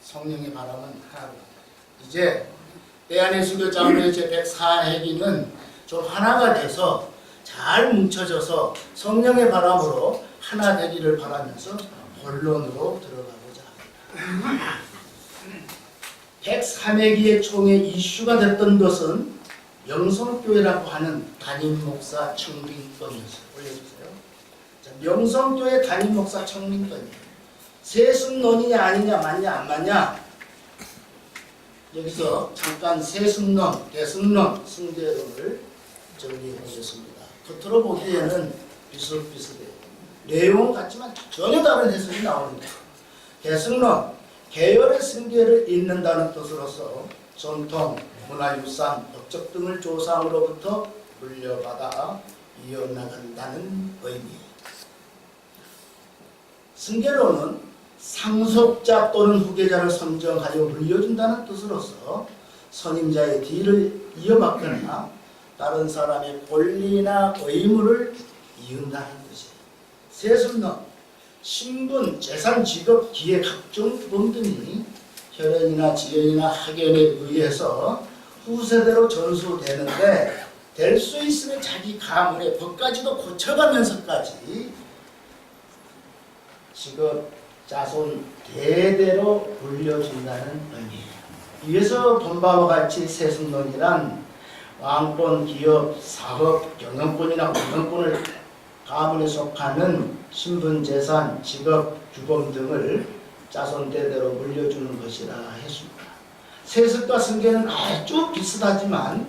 성령의 바람은 하나로 이제 대한예수교 장로회 제104회기는 좀 하나가 돼서 잘 뭉쳐져서 성령의 바람으로 하나 되기를 바라면서 본론으로 들어가고자 합니다. 103회기의 총회 이슈가 됐던 것은 명성교회라고 하는 담임 목사 청빙권이었어요. 올려주세요. 자, 명성교회 담임 목사 청빙권이에요. 세습론이냐 아니냐 맞냐 안 맞냐, 여기서 잠깐 세습론, 대습론, 승계론을 정리해 보겠습니다. 겉으로 보기에는 비슷비슷해요. 내용은 같지만 전혀 다른 해석이 나옵니다. 대승론, 계열의 승계를 잇는다는 뜻으로서 전통, 문화유산, 업적 등을 조상으로부터 물려받아 이어나간다는 의미예요. 승계론은 상속자 또는 후계자를 선정하여 물려준다는 뜻으로서 선임자의 뒤를 이어받거나 다른 사람의 권리나 의무를 이은다는 뜻이에요. 세습론, 신분, 재산, 직업, 기회, 각종 규범 등이 혈연이나 지연이나 학연에 의해서 후세대로 전수되는데 될 수 있으면 자기 가문의 법까지도 고쳐가면서까지 직업, 자손 대대로 물려준다는 의미예요. 위에서 본 바와 같이 세습론이란 왕권, 기업, 사업, 경영권이나 공영권을 가문에 속하는 신분, 재산, 직업, 규범 등을 자손 대대로 물려주는 것이라 했습니다. 세습과 승계는 아주 비슷하지만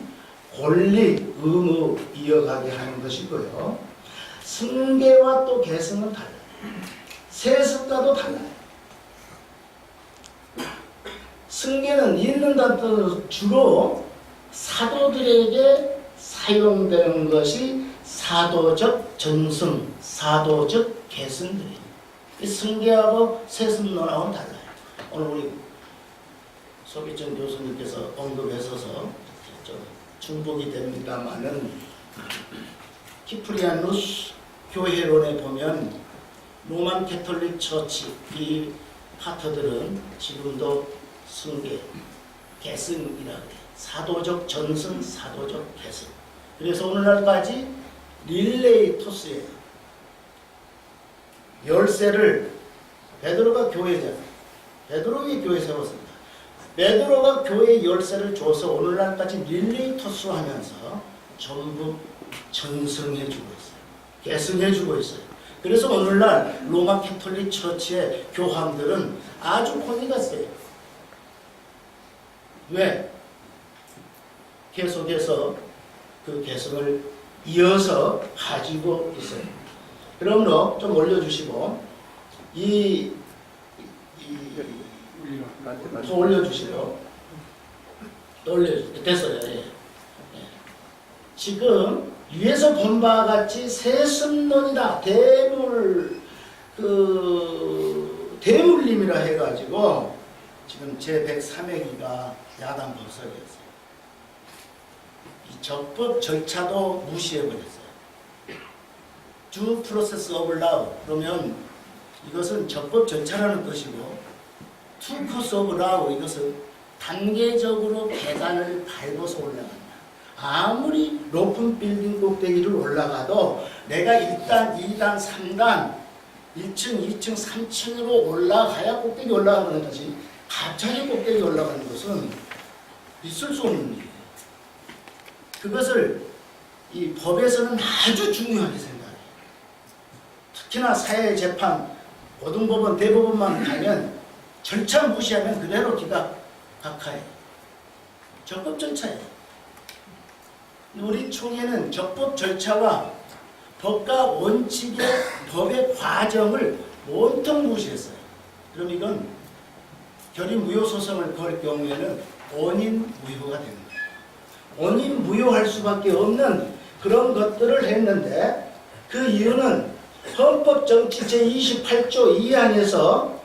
권리, 의무 이어가게 하는 것이고요. 승계와 또 계승은 달라요. 세습과도 달라요. 승계는 잇는다는 뜻으로 주로 사도들에게 사용되는 것이 사도적 전승, 사도적 계승들입니다. 이 승계하고 세습론하고는 달라요. 오늘 우리 소비천 교수님께서 언급하셔서 좀 중복이 됩니다만은 키프리아누스 교회론에 보면 로만 캐톨릭 처치 이 파트들은 지금도 승계, 계승이라고 해요. 사도적 전승, 사도적 계승. 그래서 오늘날까지 릴레이 토스예요. 열쇠를 베드로가 교회잖아요. 베드로가 교회 세웠습니다. 베드로가 교회 열쇠를 줘서 오늘날까지 릴레이 토스 하면서 전부 전승해주고 있어요. 계승해주고 있어요. 그래서 오늘날 로마 캐톨릭 처치의 교황들은 아주 권위가 세요. 왜? 계속해서 그 계승을 이어서 가지고 있어요. 그러므로 좀 올려주시고 더 올려주시고 또 올려주세요. 됐어요. 예. 지금 위에서 본 바와 같이 세습론이다, 대물림이라 해가지고 지금 제103회기가 야당 법석이었어요. 이 적법 절차도 무시해버렸어요. Due process of law, 그러면 이것은 적법 절차라는 뜻이고 two course of law, 이것은 단계적으로 계단을 밟아서 올라간다. 아무리 높은 빌딩 꼭대기를 올라가도 내가 1단, 2단, 3단, 1층, 2층, 3층으로 올라가야 꼭대기 올라가는 것이 갑자기 꼭대기 올라가는 것은 있을 수 없는 일이에요. 그것을 이 법에서는 아주 중요하게 생각해요. 특히나 사회재판, 고등법원, 대법원만 가면 절차 무시하면 그대로 기각해요. 적법 절차예요. 우리 총회는 적법 절차와 법과 원칙의 법의 과정을 온통 무시했어요. 그럼 이건 결의 무효 소송을 걸 경우에는 원인 무효가 됩니다. 원인 무효할 수밖에 없는 그런 것들을 했는데 그 이유는 헌법정치 제28조 2항에서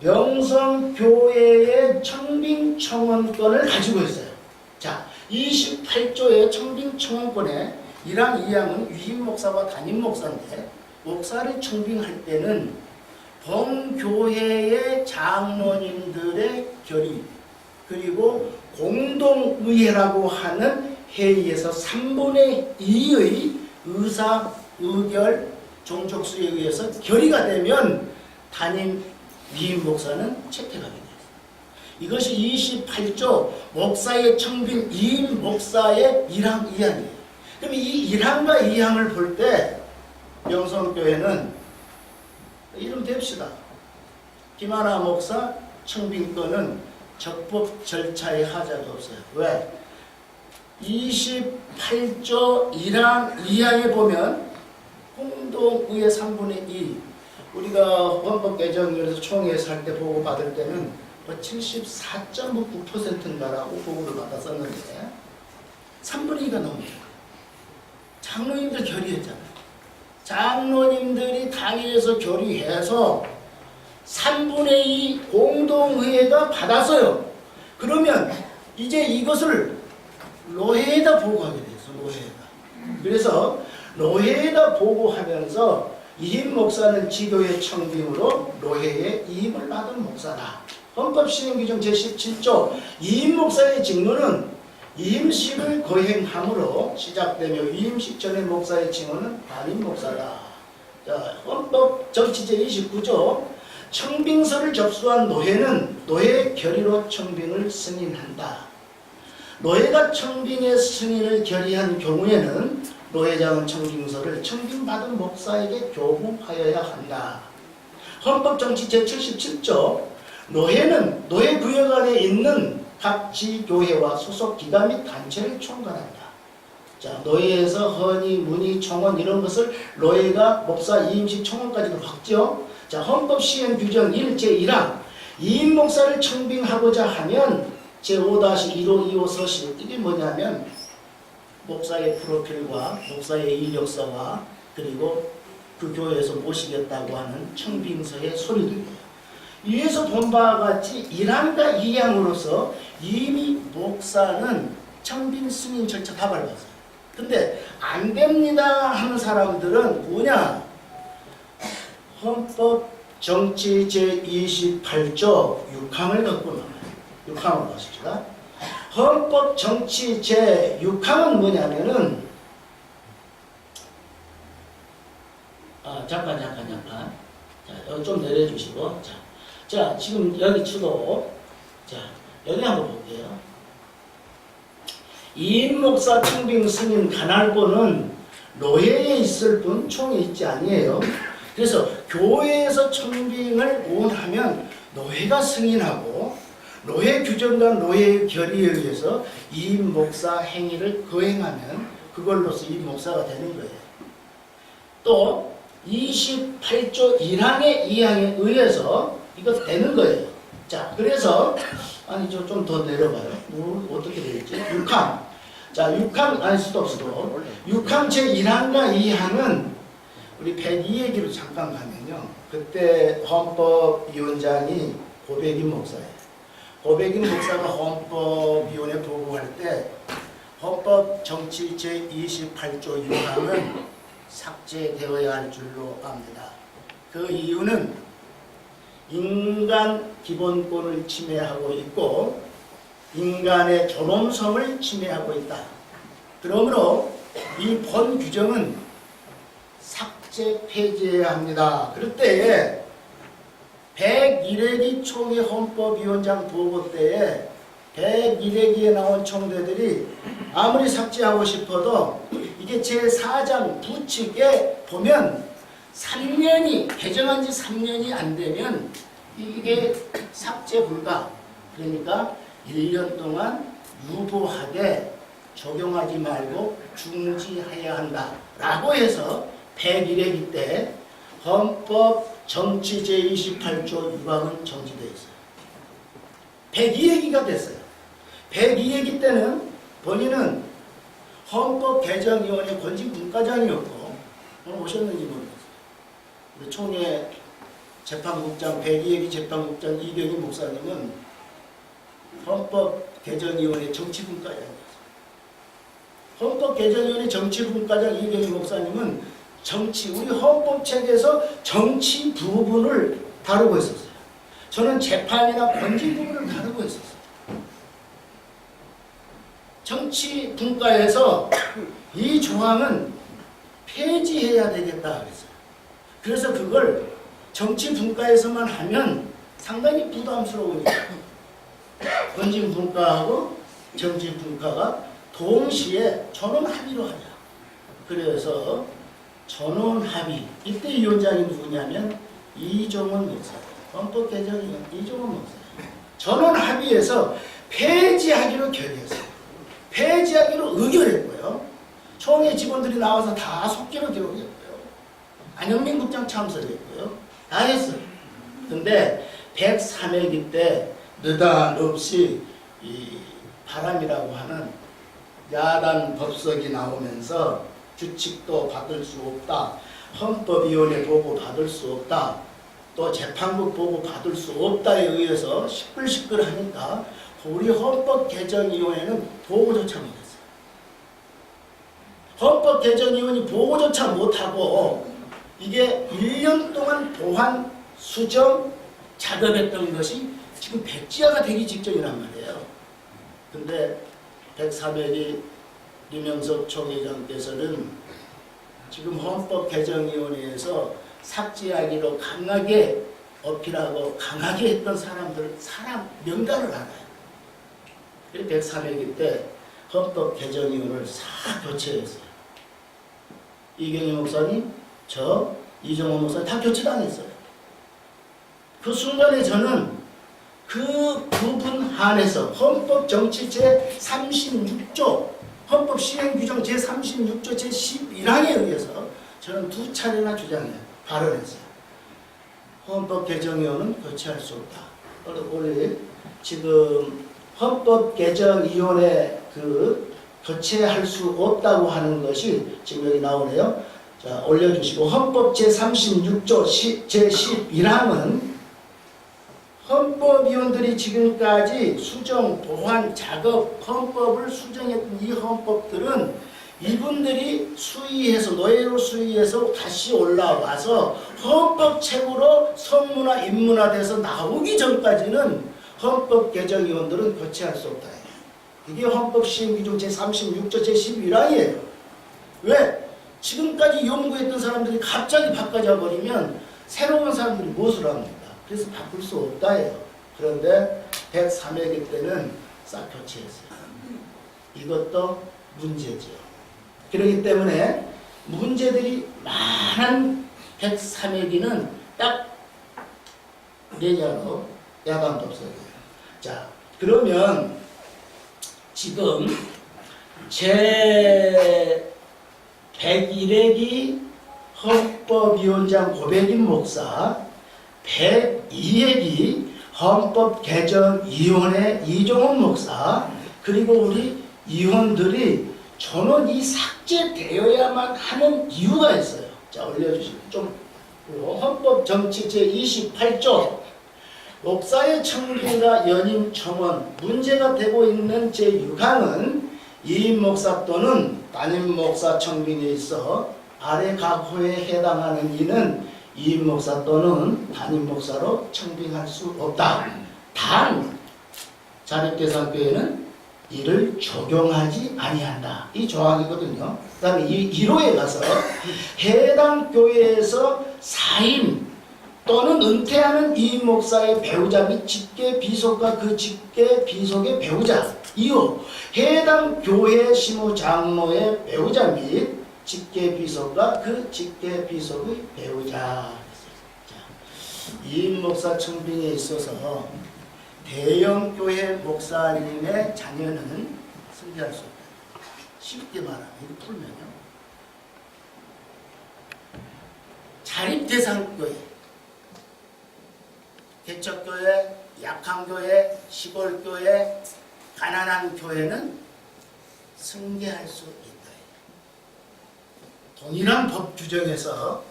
명성교회의 청빙청원권을 가지고 있어요. 자, 28조의 청빙청원권에 1항, 2항은 위임 목사와 담임 목사인데 목사를 청빙할 때는 본교회의 장로님들의 결의 그리고 공동의회라고 하는 회의에서 3분의 2의 의사, 의결, 종족수에 의해서 결의가 되면 담임 위임 목사는 채택하게 돼요. 이것이 28조 목사의 청빙 2인 목사의 1항 2항이에요. 그럼 이 1항과 2항을 볼 때 영성교회는 이름 댑시다. 김하나 목사 청빙권은 적법 절차에 하자가 없어요. 왜? 28조 1항 2항에 보면 공동의회 3분의 2 우리가 헌법개정위원회에서 총회에서 할 때 보고 받을 때는 74.9%인가라고 보고를 받았었는데 3분의 2가 넘어요. 장로님들 결의했잖아요. 장로님들이 당일에서 결의해서 3분의 2 공동의회가 받았어요. 그러면 이제 이것을 노회에다 보고하게 됐어. 노회에다. 그래서 노회에다 보고하면서 이임 목사는 지교회 청빙으로 노회에 이임을 받은 목사다. 헌법시행규정 제17조 이임 목사의 직무는 이임식을 거행함으로 시작되며 이임식 전의 목사의 칭호는 담임 목사다. 자, 헌법 정치 제29조 청빙서를 접수한 노회는 노회 결의로 청빙을 승인한다. 노회가 청빙의 승인을 결의한 경우에는 노회장은 청빙서를 청빙받은 목사에게 교부하여야 한다. 헌법정치 제77조 노회는 노회구역 안에 있는 각 지교회와 소속 기관 및 단체를 총괄한다. 자, 노회에서 헌의, 문의, 청원 이런 것을 노회가 목사 이임식 청원까지도 확정. 자, 헌법시행규정 1제1항 이임 목사를 청빙하고자 하면 제5-1525 서실 이게 뭐냐면 목사의 프로필과 목사의 이력서와 그리고 그 교회에서 모시겠다고 하는 청빙서의 서류들이에요. 위에서 본 바와 같이 1항과 2항으로서 이미 목사는 청빙 승인 절차 다 밟았어요. 근데 안 됩니다 하는 사람들은 뭐냐? 헌법 정치 제28조 6항을 갖고 나와요. 6항으로 가십시다. 헌법 정치 제6항은 뭐냐면은 잠깐 자, 좀 내려주시고 자, 지금 여기 치고 자, 여기 한번 볼게요. 이임 목사 청빙 승인 관할권은 노회에 있을 뿐 총에 있지 아니에요. 그래서 교회에서 청빙을 원하면 노회가 승인하고 노회 규정과 노회의 결의에 의해서 이임 목사 행위를 거행하면 그걸로서 이임 목사가 되는 거예요. 또 28조 1항의 2항에 의해서 이거 되는 거예요. 자, 그래서 아니죠, 좀 더 내려가요. 어떻게 되겠지? 6항. 자, 6항 아닐 수도 없어도 6항 제1항과 2항은 우리 102 얘기로 잠깐 가면요. 그때 헌법위원장이 고백인 목사예요. 고백인 목사가 헌법위원회 보고할 때 헌법 정치 제28조 6항은 삭제되어야 할 줄로 압니다. 그 이유는 인간 기본권을 침해하고 있고 인간의 존엄성을 침해하고 있다. 그러므로 이 본 규정은 삭제 폐지해야 합니다. 그럴 때에 101회기 총회 헌법위원장 보고 때에 101회기에 나온 총대들이 아무리 삭제하고 싶어도 이게 제4장 부칙에 보면 3년이 개정한 지 3년이 안 되면 이게 삭제 불가. 그러니까 1년 동안 유보하되 적용하지 말고 중지해야 한다 라고 해서 101회기 때 헌법 정치 제28조 6항은 정지되어 있어요. 102회기가 됐어요. 102회기 때는 본인은 헌법개정위원회 권직분과장이었고 오늘 오셨는지 모르겠어요. 총회 재판국장 102회기 재판국장 이경희 목사님은 헌법개정위원회 정치분과장이었어요. 헌법개정위원회 정치분과장 이경희 목사님은 우리 헌법책에서 정치 부분을 다루고 있었어요. 저는 재판이나 권직 부분을 다루고 있었어요. 정치 분과에서 이 조항은 폐지해야 되겠다 그랬어요. 그래서 그걸 정치 분과에서만 하면 상당히 부담스러우니까 건진 분과하고 정치 분과가 동시에 전원 합의로 하자. 그래서 전원 합의. 이때 위원장이 누구냐면 이종원 목사. 헌법개정위원 이종원 목사. 전원 합의해서 폐지하기로 결의했어요. 폐지하기로 의결했고요. 총회 직원들이 나와서 다 속기로 기록했고요. 안영민 국장 참석했고요. 다 했어요. 근데 103회기 때 느닷없이 이 바람이라고 하는 야단 법석이 나오면서 규칙도 받을 수 없다. 헌법위원회 보고 받을 수 없다. 또 재판국 보고 받을 수 없다에 의해서 시끌시끌하니까 우리 헌법개정위원회는 보고조차 못했어요. 헌법개정위원이 보고조차 못하고 이게 1년 동안 보완, 수정, 작업했던 것이 지금 백지화가 되기 직전이란 말이에요. 근데 103회기 이명석 총회장께서는 지금 헌법개정위원회에서 삭제하기로 강하게 어필하고 강하게 했던 사람 명단을 알아요. 103회기 때 헌법개정위원회를 싹 교체했어요. 이경희 목사님, 저, 이정원 목사님 다 교체당했어요. 그 순간에 저는 그 부분 한에서 헌법 정치 제36조 헌법 시행규정 제36조 제11항에 의해서 저는 2차례나 주장해 발언했어요. 헌법 개정위원은 교체할 수 없다. 우리 지금 헌법 개정위원회 그 교체할 수 없다고 하는 것이 지금 여기 나오네요. 자, 올려주시고 헌법 제36조 제11항은 헌법위원들이 지금까지 수정, 보완, 작업, 헌법을 수정했던 이 헌법들은 이분들이 수의해서 노예로 수의해서 다시 올라와서 헌법책으로 성문화, 인문화돼서 나오기 전까지는 헌법개정위원들은 교체할 수 없다. 이게 헌법시행규정 제36조 제11항이에요. 왜? 지금까지 연구했던 사람들이 갑자기 바꿔져 버리면 새로운 사람들이 무엇을 합니까? 그래서 바꿀 수 없다예요. 그런데 103회기 때는 싹 교체했어요. 이것도 문제죠. 그렇기 때문에 문제들이 많은 103회기는 딱 내년으로 야단 법석이에요. 자, 그러면 지금 제 101회기 헌법위원장 고백인 목사, 102회기 헌법개정위원회 이종원 목사, 그리고 우리 위원들이 저는 이 삭제되어야만 하는 이유가 있어요. 자, 올려주시고 좀 헌법정치 제28조 목사의 청빙과 연임 청원 문제가 되고 있는 제6항은 이임 목사 또는 담임 목사 청빙에 있어 아래 각호에 해당하는 이는 이임 목사 또는 담임 목사로 청빙할 수 없다. 단 자립대상교회는 이를 적용하지 아니한다. 이 조항이거든요. 그 다음에 이 1호에 가서 해당 교회에서 사임 또는 은퇴하는 이임 목사의 배우자 및 직계 비속과 그 직계 비속의 배우자. 2호 해당 교회 시무 장로의 배우자 및 직계 비속과 그 직계 비속의 배우자. 이임 목사 청빙에 있어서 대형 교회 목사님의 자녀는 승계할 수 없다. 쉽게 말하면 이거 풀면요. 자립대상교회, 개척교회, 약한 교회, 시골교회, 가난한 교회는 승계할 수 있다. 동일한 법 규정에서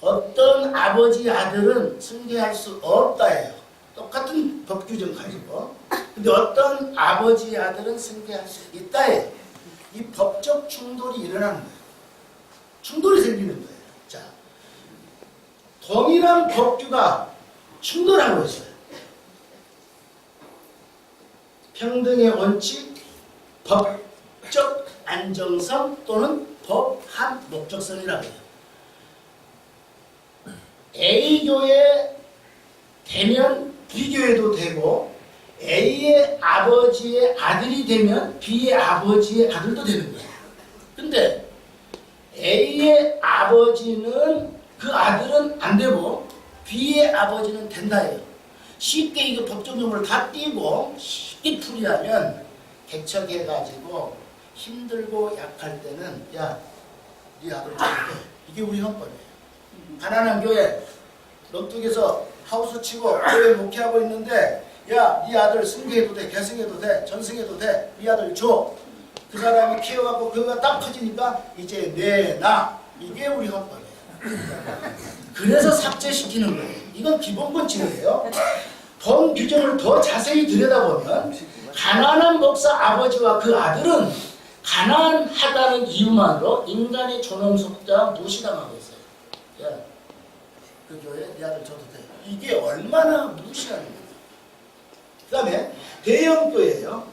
어떤 아버지 아들은 승계할 수 없다예요. 똑같은 법 규정 가지고. 근데 어떤 아버지 아들은 승계할 수 있다예요. 이 법적 충돌이 일어나는 거예요. 충돌이 생기는 거예요. 자, 동일한 법규가 충돌하고 있어요. 평등의 원칙, 법적 안정성 또는 법합 목적성이라고 해요. A교회 되면 비교해도 되고 A의 아버지의 아들이 되면 B의 아버지의 아들도 되는 거예요. 근데 A의 아버지는 그 아들은 안 되고 B의 아버지는 된다예요. 쉽게 이거 법정용어를 다 띄고 쉽게 풀이하면 개척해가지고 힘들고 약할 때는 야, 네 아들 줘도 돼. 이게 우리 헌법이에요. 가난한 교회 넌뚝에서 하우스 치고 교회 목회하고 있는데 야, 네 아들 승계해도 돼, 계승해도 돼, 전승해도 돼, 네 아들 줘. 그 사람이 키워갖고 그거가 딱 커지니까 이제 내놔. 이게 우리 헌법이에요. 그래서 삭제시키는 거예요. 이건 기본 원칙이에요. 법 규정을 더 자세히 들여다보면 가난한 목사 아버지와 그 아들은 가난하다는 이유만으로 인간의 존엄 속자 무시당하고 있어요. 야, 그 교회 네 아들 줘도 돼. 이게 얼마나 무시하는 거예요. 그 다음에 대형교회예요.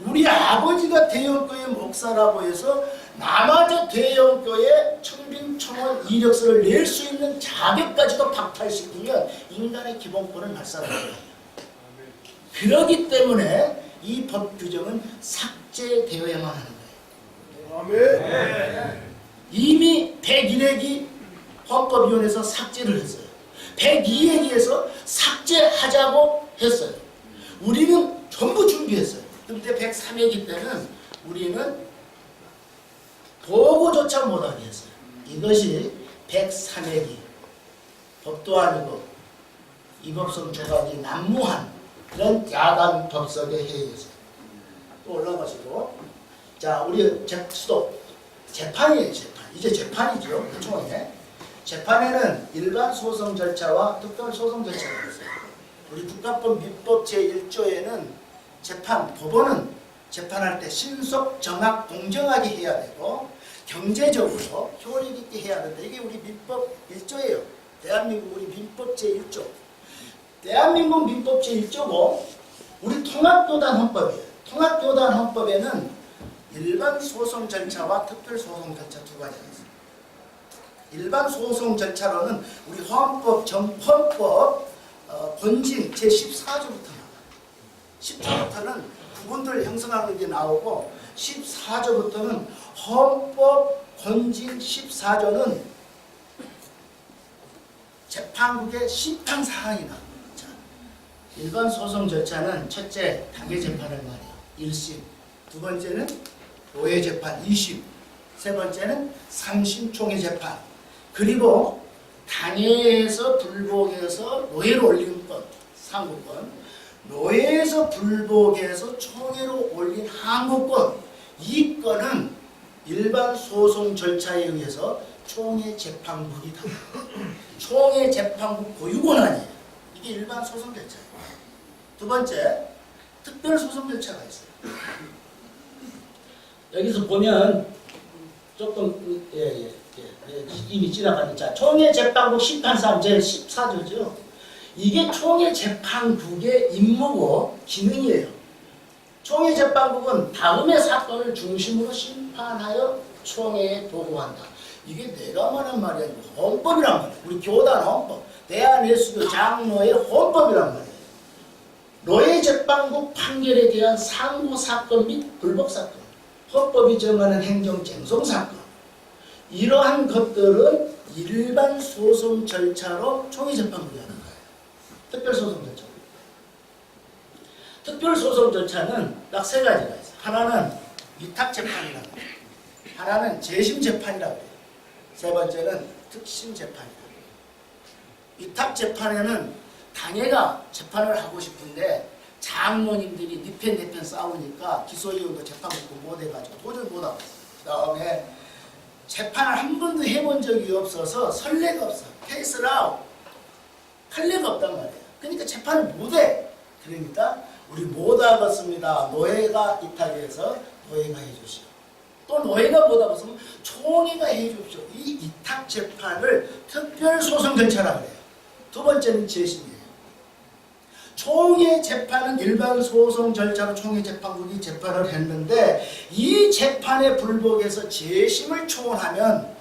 우리 아버지가 대형교회 목사라고 해서 나마저 대형교회 청빈청원 이력서를 낼 수 있는 자격까지도 박탈시키면 인간의 기본권을 말살하는 거예요. 그렇기 때문에 이 법 규정은 삭제되어야만 하는 거예요. 이미 101회기 헌법위원회에서 삭제를 했어요. 102회기에서 삭제하자고 했어요. 우리는 전부 준비했어요. 근데 103회기 때는 우리는 보고조차 못하게 했어요. 이것이 103회기 법도 아니고 이법성 조각이 난무한 그런 야당 법석의 회의였어요. 또 올라가시고 자 우리 수도 재판이에요. 재판. 이제 재판이죠. 그중에 재판에는 일반 소송 절차와 특별 소송 절차가 있어요. 우리 국가법 민법 제1조에는 법원은 재판할 때 신속, 정확, 공정하게 해야 되고 경제적으로 효력 있게 해야 된다. 이게 우리 민법 1조예요. 대한민국 우리 민법 제1조. 대한민국 민법 제1조고 우리 통합교단 헌법이에요. 통합교단 헌법에는 일반 소송 절차와 특별 소송 절차 두 가지가 있어요. 일반 소송 절차로는 우리 헌법 권징 제14조부터 나와요. 10조부터는 부분들 형성하는 게 나오고 14조부터는 헌법 권징 14조는 재판국의 심판 사항이 나옵니다. 자, 일반 소송 절차는 첫째 당해 재판을 말이에요. 1심. 두 번째는 노예 재판 2심. 세 번째는 3심 총회 재판. 그리고 당해에서 불복해서 노예로 올린 건 상고권, 노예에서 불복해서 총회로 올린 항고권, 이 건은 일반 소송 절차에 의해서 총회 재판국이 다 총회 재판국 고유 권한이에요. 이게 일반 소송 절차예요. 두 번째, 특별 소송 절차가 있어요. 여기서 보면 조금 이미 지나가는 자 총회 재판국 심판사항 제14조죠. 이게 총회 재판국의 임무고 기능이에요. 총회 재판국은 다음의 사건을 중심으로 심판하여 총회에 보고한다. 이게 내가 말한 말이 아니고 헌법이란 말이에요. 우리 교단 헌법, 대한예수교 장로의 헌법이란 말이에요. 노예 재판국 판결에 대한 상고 사건 및 불복 사건, 헌법이 정하는 행정 쟁송 사건, 이러한 것들은 일반 소송 절차로 총회 재판국이 하는 거예요. 특별 소송 절차. 특별 소송 절차는 딱 세 가지가 있어요. 하나는 위탁 재판이라고 해요. 하나는 재심 재판이라고 해요. 세 번째는 특심 재판이라고 해요. 위탁 재판에는 당해가 재판을 하고 싶은데 장로님들이 니편 내편 싸우니까 기소이원도 재판국도 못해가지고 도저히 못하고 그 다음에 재판을 한 번도 해본 적이 없어서 선례가 없어. 케이스 라우 판례가 없단 말이에요. 그러니까 재판을 못해. 그러니까 우리 못하겠습니다. 노예가 이탁해서 노예가 해주시오. 또 노예가 못하겠으면 총회가 해주십시오. 이 이탁 재판을 특별소송 절차라고 해요. 두 번째는 재심이에요. 총회 재판은 일반 소송 절차로 총회 재판국이 재판을 했는데 이 재판에 불복해서 재심을 초원하면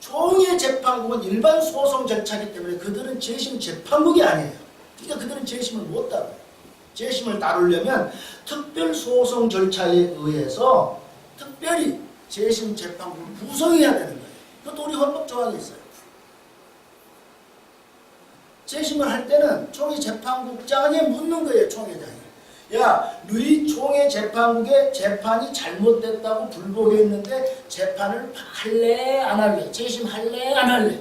총회 재판국은 일반 소송 절차이기 때문에 그들은 재심 재판국이 아니에요. 그러니까 그들은 재심을 못 따라요. 재심을 따르려면 특별소송 절차에 의해서 특별히 재심 재판부를 구성해야 되는 거예요. 그것도 우리 헌법 조항에 있어요. 재심을 할 때는 총회재판국장에 묻는 거예요. 총회장이. 야, 너희 총회재판국의 재판이 잘못됐다고 불복했는데 재판을 할래 안 할래? 재심할래 안 할래?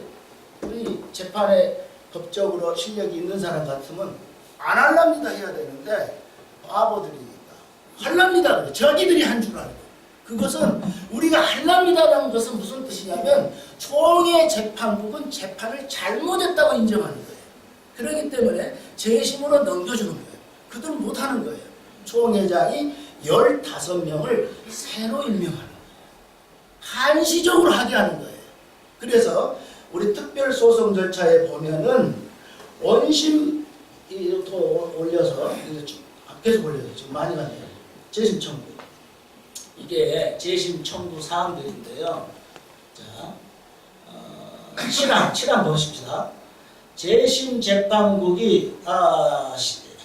우리 재판에 법적으로 실력이 있는 사람 같으면 안 할랍니다 해야 되는데 바보들이니까 할랍니다 그래. 저기들이 한 줄 알고. 그것은 우리가 할랍니다라는 것은 무슨 뜻이냐면 총회재판국은 재판을 잘못했다고 인정하는 거예요. 그렇기 때문에 재심으로 넘겨주는 거예요. 그들은 못하는 거예요. 총회장이 15명을 새로 임명하는 거예요. 한시적으로 하게 하는 거예요. 그래서 우리 특별소송 절차에 보면은 원심 이렇게 올려서 계속 올려서 지금 많이 갔네요. 재심 청구. 이게 재심 청구 사항들인데요. 자, 7항 보십시다. 재심 재판국이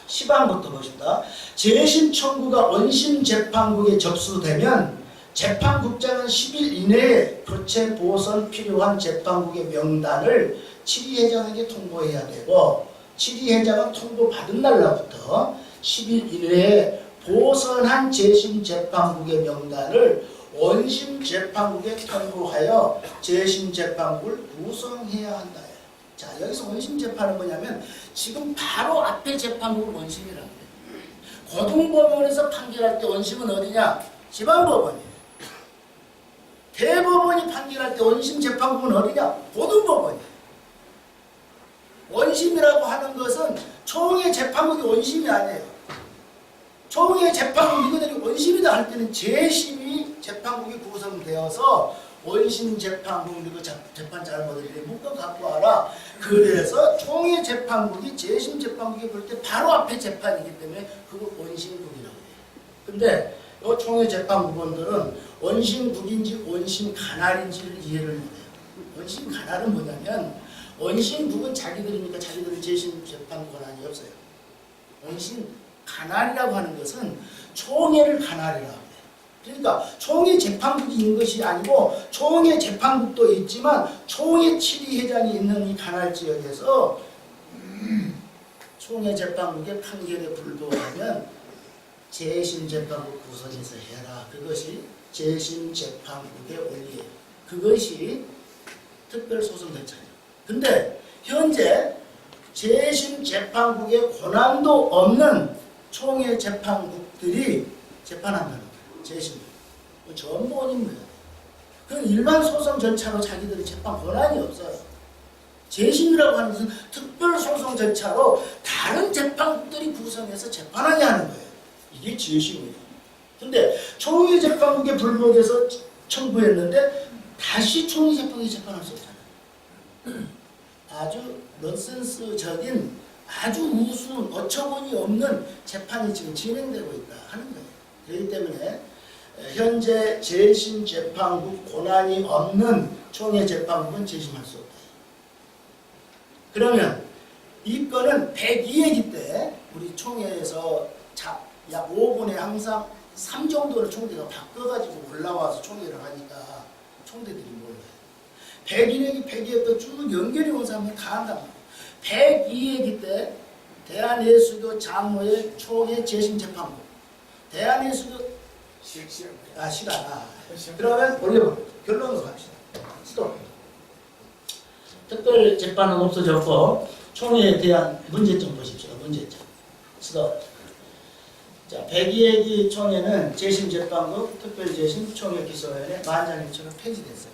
시방부터 보십니다. 재심 청구가 원심 재판국에 접수되면 재판국장은 10일 이내에 교체 보선 필요한 재판국의 명단을 치리회장에게 통보해야 되고 치리회장은 통보받은 날로부터 10일 이내에 보선한 재심 재판국의 명단을 원심 재판국에 통보하여 재심 재판국을 구성해야 한다. 자, 여기서 원심 재판은 뭐냐면 지금 바로 앞에 재판국을 원심이라고 해요. 고등법원에서 판결할 때 원심은 어디냐? 지방법원이에요. 대법원이 판결할 때 원심 재판국은 어디냐? 고등법원이에요. 원심이라고 하는 것은 총회 재판국이 원심이 아니에요. 총회 재판국 이거들이 원심이다 할 때는 재심이 재판국이 구성되어서 원심 재판국 이거 재판 잘못을 묶어 갖고 와라. 그래서 총회 재판국이 재심 재판국이 볼 때 바로 앞에 재판이기 때문에 그걸 원심국이라고 해요. 근데 이 총회 재판국원들은 원심국인지 원심 간할인지를 이해를 못해요. 원심 간할은 뭐냐면 원심국은 자기들이니까 자기들은 재심 재판 권한이 없어요. 원심 간할이라고 하는 것은 총회를 간할이라고 해요. 그러니까 총회 재판국이 있는 것이 아니고 총회 재판국도 있지만 총회 치리회장이 있는 이 간할 지역에서 총회 재판국의 판결에 불복하면 재심 재판국 구성해서 해라. 그것이 재심 재판국의 원리예요. 그것이 특별소송 절차예요. 근데 현재 재심 재판국의 권한도 없는 총회 재판국들이 재판한다는 거예요. 재심. 전부 원입니다. 그건 일반 소송 절차로 자기들이 재판 권한이 없어요. 재심이라고 하는 것은 특별소송 절차로 다른 재판국들이 구성해서 재판하게 하는 거예요. 이게 재심이에요. 근데 총회 재판국에 불복해서 청구했는데 다시 총회 재판국에 재판할 수 없잖아요. 아주 넌센스적인 아주 우스운 어처구니 없는 재판이 지금 진행되고 있다 하는 거예요. 그렇기 때문에 현재 재심 재판국 권한이 없는 총회 재판국은 재심할 수 없다. 그러면 이 건은 102회기 때 우리 총회에서 약 5분에 항상 3 정도를 총대가 바꿔가지고 올라와서 총회를 하니까 총대들이 몰라요. 101회기, 102회 쭉 연결이 온 사람이 다 한단 말이에요. 102회기 때 대한예수교 장로의 총회 재심 재판국. 대한예수교 시간. 그러면 올려볼게요. 결론으로 갑시다. 스톱. 특별 재판은 없어졌고 총회에 대한 문제점 보십시오. 문제점. 스톱. 자, 102회기 총회는 재심 재판국, 특별 재심 총회 기소위원회 만장일치로 폐지됐어요.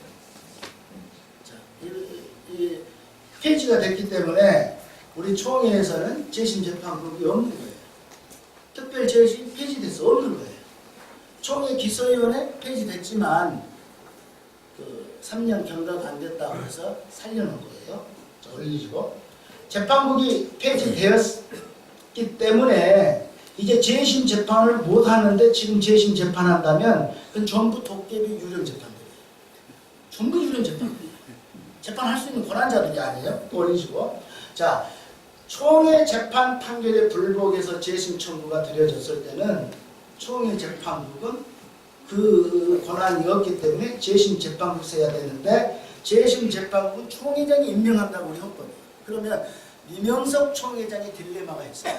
자, 이 폐지가 됐기 때문에 우리 총회에서는 재심 재판국이 없는 거예요. 특별 재심 폐지돼서 없는 거예요. 총회 기소위원회 폐지됐지만 그 3년 경과가 안 됐다고 해서 살려놓은 거예요. 자, 올리시고 재판국이 폐지되었기 때문에 이제 재심 재판을 못 하는데 지금 재심 재판한다면 그건 전부 도깨비 유령 재판들이에요. 전부 유령 재판들이에요. 재판할 수 있는 권한자들이 아니에요. 또 올리시고 자 총회 재판 판결에 불복해서 재심 청구가 드려졌을 때는 총회 재판국은 그 권한이 없기 때문에 재심 재판국 써야 되는데 재심 재판국은 총회장이 임명한다고 우리 헌법이에요. 그러면 이명석 총회장의 딜레마가 있어요.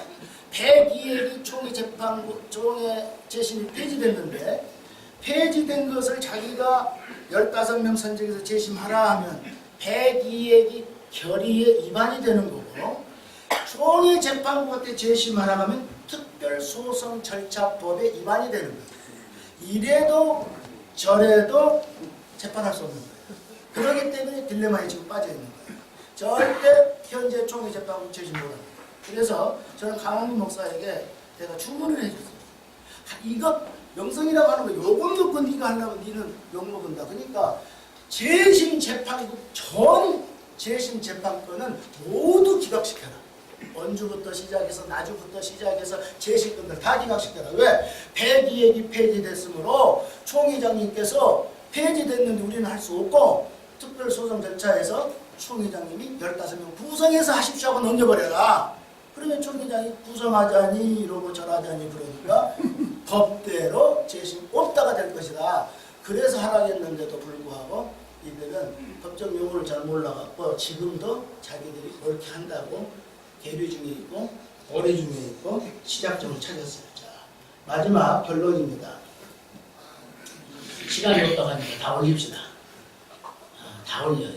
102회기 총회 재판국 총회 재심이 폐지됐는데 폐지된 것을 자기가 15명 선정해서 재심하라 하면 102회기 결의에 위반이 되는 거고 총회 재판국한테 재심하라 하면 특별소송 절차법에 위반이 되는 거예요. 이래도 저래도 재판할 수 없는 거예요. 그렇기 때문에 딜레마에 지금 빠져 있는 거예요. 절대 현재 총회 재판국 재심 못합니다. 그래서 저는 강원구 목사에게 제가 주문을 해줬어요. 이거 명성이라고 하는 거 요건 놓고 네가 하려면 니는 욕먹은다. 그러니까 재심 재판국 전 재심 재판권은 모두 기각시켜라. 원주부터 시작해서 나주부터 시작해서 재심권들 다 기각시켜라. 왜? 102회기 폐지됐으므로 총회장님께서 폐지됐는데 우리는 할 수 없고 특별소송 절차에서 총회장님이 15명 구성해서 하십시오 하고 넘겨버려라. 그러면 총회장이 구성하자니 이러고 저러자니 그러니까 법대로 재심 없다가 될 것이다. 그래서 하라겠는데도 불구하고 이들은 법적 용어를 잘 몰라갖고 지금도 자기들이 그렇게 한다고 계류 중에 있고 오래 중에 있고 시작점을 찾았어요. 자, 마지막 결론입니다. 시간이 없다고 하니까 다 올립시다. 다 올려요.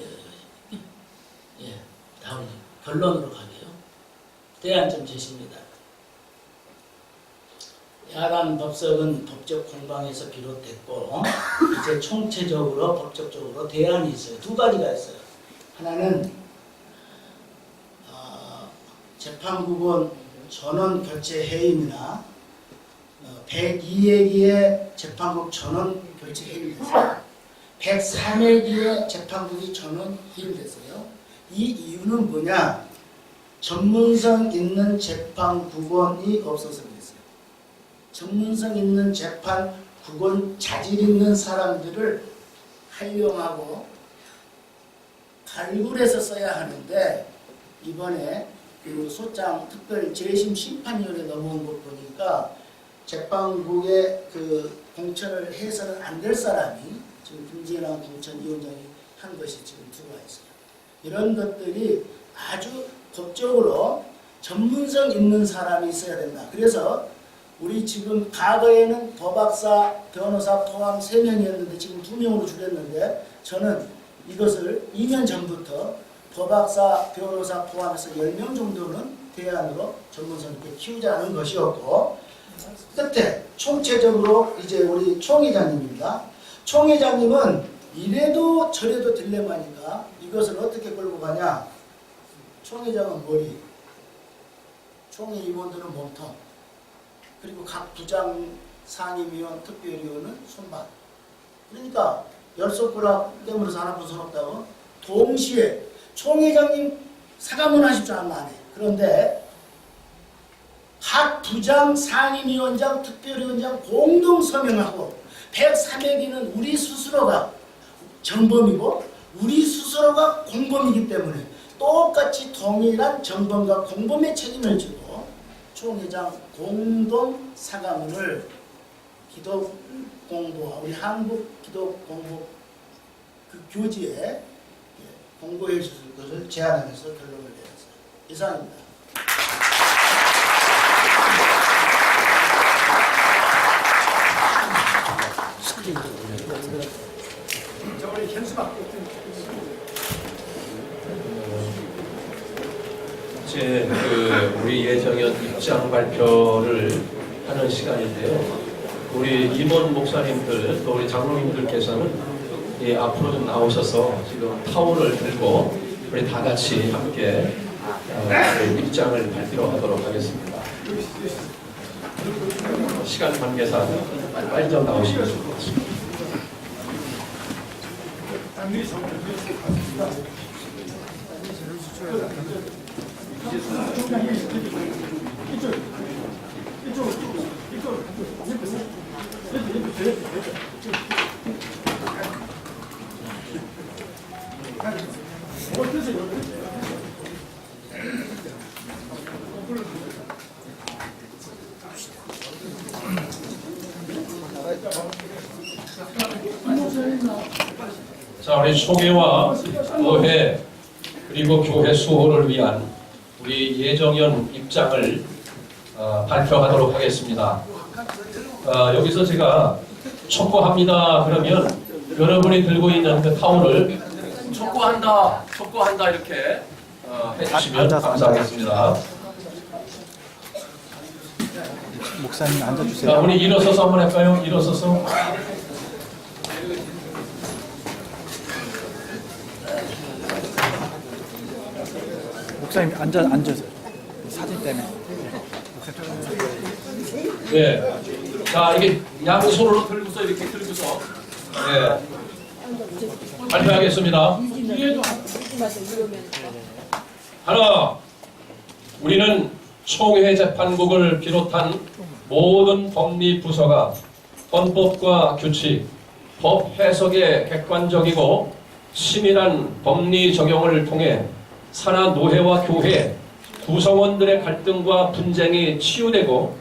예, 다 올려요. 결론으로 가게요. 대안점 제시입니다. 야간 법석은 법적 공방에서 비롯됐고 이제 총체적으로 법적적으로 대안이 있어요. 두 가지가 있어요. 하나는 재판국은 전원 교체 해임이나 102회기에 재판국 전원 교체 해임됐어요. 103회기에 재판국이 전원 해임됐어요. 이 이유는 뭐냐? 전문성 있는 재판국원이 없어서 그랬어요. 전문성 있는 재판국원 자질 있는 사람들을 활용하고 발굴해서 써야 하는데 이번에 그 소장 특별 재심 심판위원회 넘어온 것 보니까 재판국의 그 공천을 해서는 안 될 사람이 지금 김진환 공천위원장이 한 것이 지금 들어와 있어요. 이런 것들이 아주 법적으로 전문성 있는 사람이 있어야 된다. 그래서 우리 지금 과거에는 법학사, 변호사 포함 3명이었는데 지금 2명으로 줄였는데 저는 이것을 2년 전부터 법학사, 변호사 포함해서 10명 정도는 대안으로 전문성 있게 키우자는 것이었고 끝에 총체적으로 이제 우리 총회장님입니다. 총회장님은 이래도 저래도 딜레마니까 이것을 어떻게 끌고 가냐. 총회장은 머리, 총회 임원들은 몸통, 그리고 각 부장, 상임위원, 특별위원은 손발. 그러니까 열 손가락 깨물어서 하나뿐 손 없다고 동시에 총회장님 사과문 하십시오 하면 안 해. 그런데 각 부장, 상임위원장, 특별위원장 공동 서명하고 103회기는 우리 스스로가 정범이고 우리 스스로가 공범이기 때문에 똑같이 동일한 정범과 공범의 책임을 지고 총회장 공동 사과문을 기독공보와 우리 한국기독공보 그 교지에 공고해 주실 것을 제안하면서 결론을 내렸어요. 이상입니다. 자, 우리 현수막 이제 우리 예정연 입장 발표를 하는 시간인데요. 우리 임원 목사님들 또 우리 장로님들께서는 앞으로 좀 나오셔서 지금 타올을 들고 우리 다 같이 함께 입장을 발표하도록 하겠습니다. 시간 관계상 빨리 좀 나오시면 좋을 것 같습니다. 자, 우리 총회와 의회 그리고 교회 수호를 위한 우리 예정연 입장을 발표하도록 하겠습니다. 여기서 제가 촉구합니다 그러면 여러분이 들고 있는 그 타올을 촉구한다 이렇게 해주시면 감사하겠습니다. 목사님 앉아주세요. 자, 우리 일어서서 한번 할까요? 일어서서. 목사님 앉아서 사진 때문에. 네. 자, 이게 양손으로 들고서 이렇게 들고서 네. 발표하겠습니다. 하나, 우리는 총회재판국을 비롯한 모든 법리부서가 헌법과 규칙, 법 해석의 객관적이고 치밀한 법리 적용을 통해 산하 노회와 교회, 구성원들의 갈등과 분쟁이 치유되고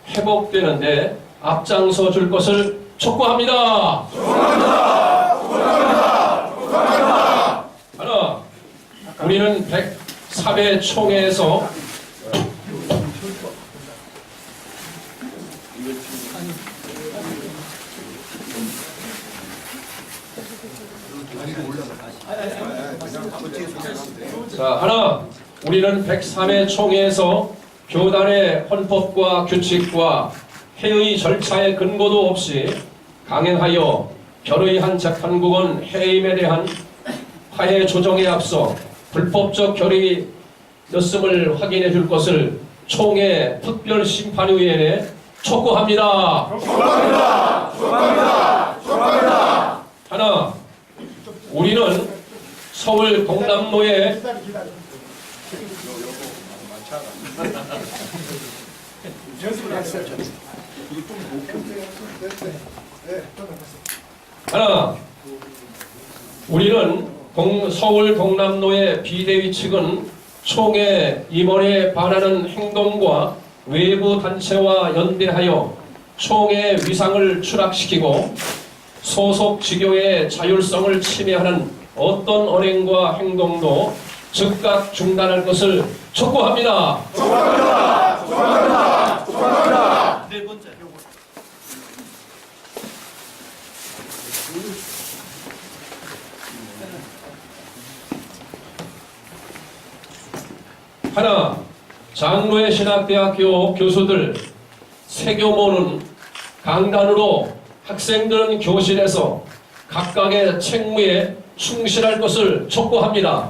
회복되는데 앞장서 줄 것을 촉구합니다. 하나, 우리는 104회 총회에서 우리는 103회 총회에서 교단의 헌법과 규칙과 회의 절차의 근거도 없이 강행하여 결의한 재판국은 해임에 대한 화해 조정에 앞서 불법적 결의였음을 확인해 줄 것을 총회 특별심판위원회에 촉구합니다. 하나, 우리는 서울 동남로에 서울 동남로의 비대위 측은 총회 임원에 반하는 행동과 외부 단체와 연대하여 총회 위상을 추락시키고 소속 지교의 자율성을 침해하는 어떤 언행과 행동도 즉각 중단할 것을 촉구합니다. 네 번째. 하나, 장로의 신학대학교 교수들 세교모는 강단으로 학생들은 교실에서 각각의 책무에 충실할 것을 촉구합니다.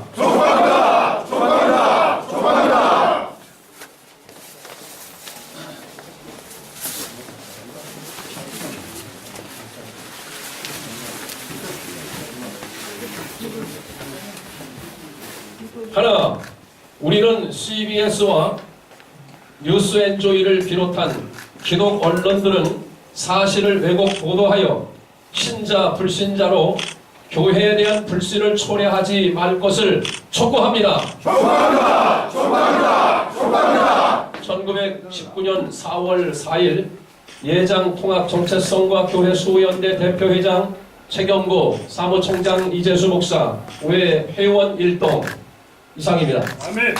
하나, 우리는 CBS와 뉴스엔조이를 비롯한 기독 언론들은 사실을 왜곡 보도하여 신자, 불신자로 교회에 대한 불신을 초래하지 말 것을 촉구합니다. 1919년 4월 4일 예장통합정체성과 교회수호연대 대표회장 최경구, 사무총장 이재수 목사, 외 회원 일동 이상입니다. 아멘.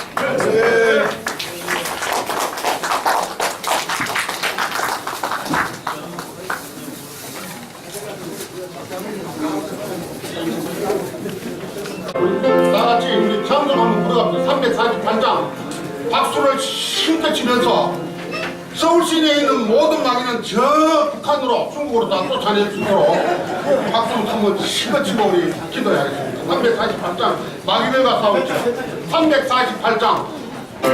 다같이 우리 장전 한번 부르갑니다. 348장 박수를 힘껏 치면서 서울 시내에 있는 모든 마귀는 저 북한으로 중국으로 다 쫓아낼 수 있도록 박수 한번 힘껏 치고 우리 기도해야겠습니다. 348장 마귀들과 싸울지 348장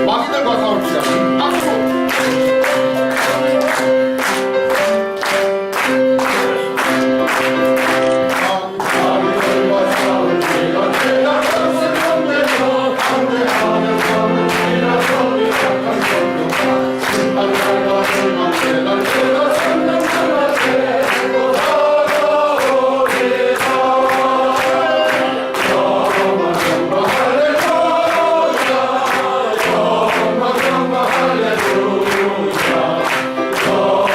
마귀들과 싸울지 박수. Oh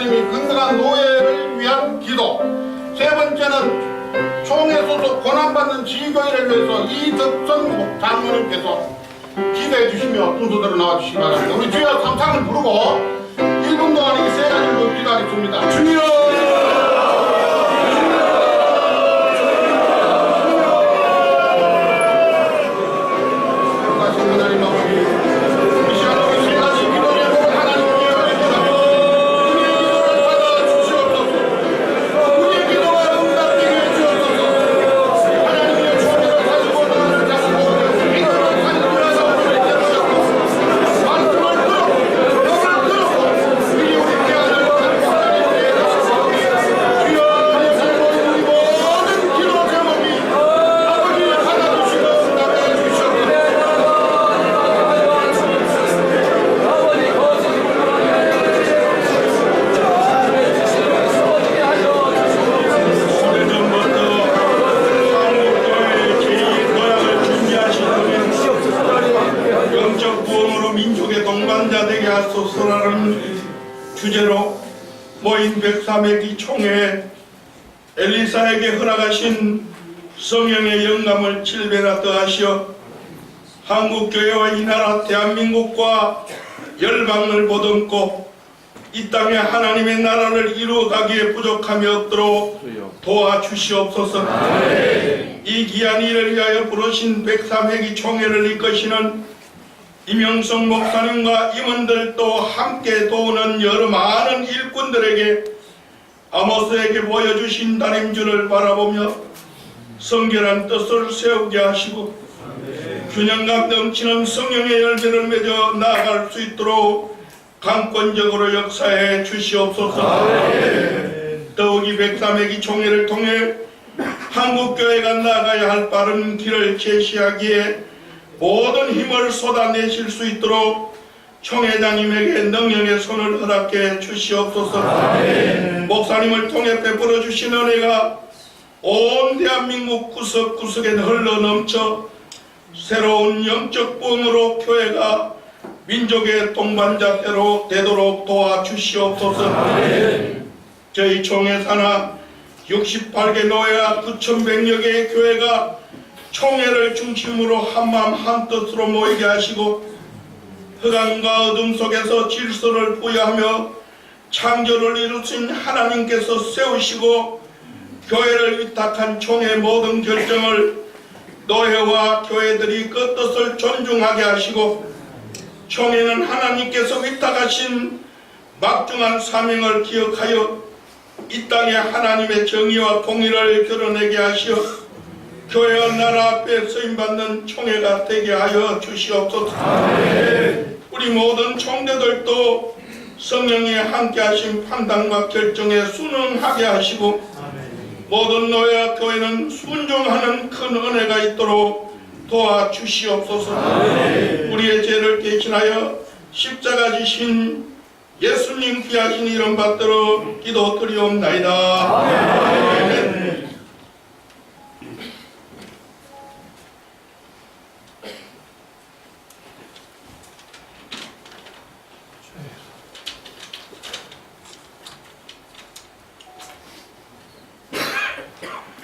하나님이 건강한 노예를 위한 기도. 세 번째는 총회 소속 고난받는 지교회를 위해서 이덕선 장로님께서 기도해 주시며 순서대로 나와주시기 바랍니다. 우리 주여 삼창을 부르고 1분 동안 이 세 가지를 기도하겠습니다. 주여! 주제로 모인 103회기 총회에 엘리사에게 허락하신 성령의 영감을 7배나 더하시어 한국교회와 이 나라 대한민국과 열방을 보듬고 이 땅에 하나님의 나라를 이루어가기에 부족함이 없도록 도와주시옵소서. 이 귀한 일을 위하여 부르신 103회기 총회를 이끄시는 이명성 목사님과 임원들도 함께 도우는 여러 많은 일꾼들에게 아모스에게 보여주신 다림줄을 바라보며 성결한 뜻을 세우게 하시고 균형감 넘치는 성령의 열매를 맺어 나아갈 수 있도록 강권적으로 역사해 주시옵소서. 더욱이 103회기 총회를 통해 한국교회가 나아가야 할 바른 길을 제시하기에 모든 힘을 쏟아내실 수 있도록 총회장님에게 능력의 손을 허락해 주시옵소서. 목사님을 통해 베풀어 주신 은혜가 온 대한민국 구석구석에 흘러넘쳐 새로운 영적 부흥으로 교회가 민족의 동반자대로 되도록 도와주시옵소서. 저희 총회 산하 68개 노예와 9,100여 개의 교회가 총회를 중심으로 한마음 한뜻으로 모이게 하시고 흑암과 어둠 속에서 질서를 부여하며 창조를 이루신 하나님께서 세우시고 교회를 위탁한 총회 모든 결정을 노회와 교회들이 그 뜻을 존중하게 하시고 총회는 하나님께서 위탁하신 막중한 사명을 기억하여 이 땅에 하나님의 정의와 공의를 드러내게 하시어 교회와 나라 앞에 쓰임받는 총회가 되게 하여 주시옵소서. 우리 모든 총대들도 성령이 함께하신 판단과 결정에 순응하게 하시고 모든 노예와 교회는 순종하는 큰 은혜가 있도록 도와주시옵소서. 우리의 죄를 대신하여 십자가 지신 예수님 귀하신 이름 받들어 기도드리옵나이다. 아멘.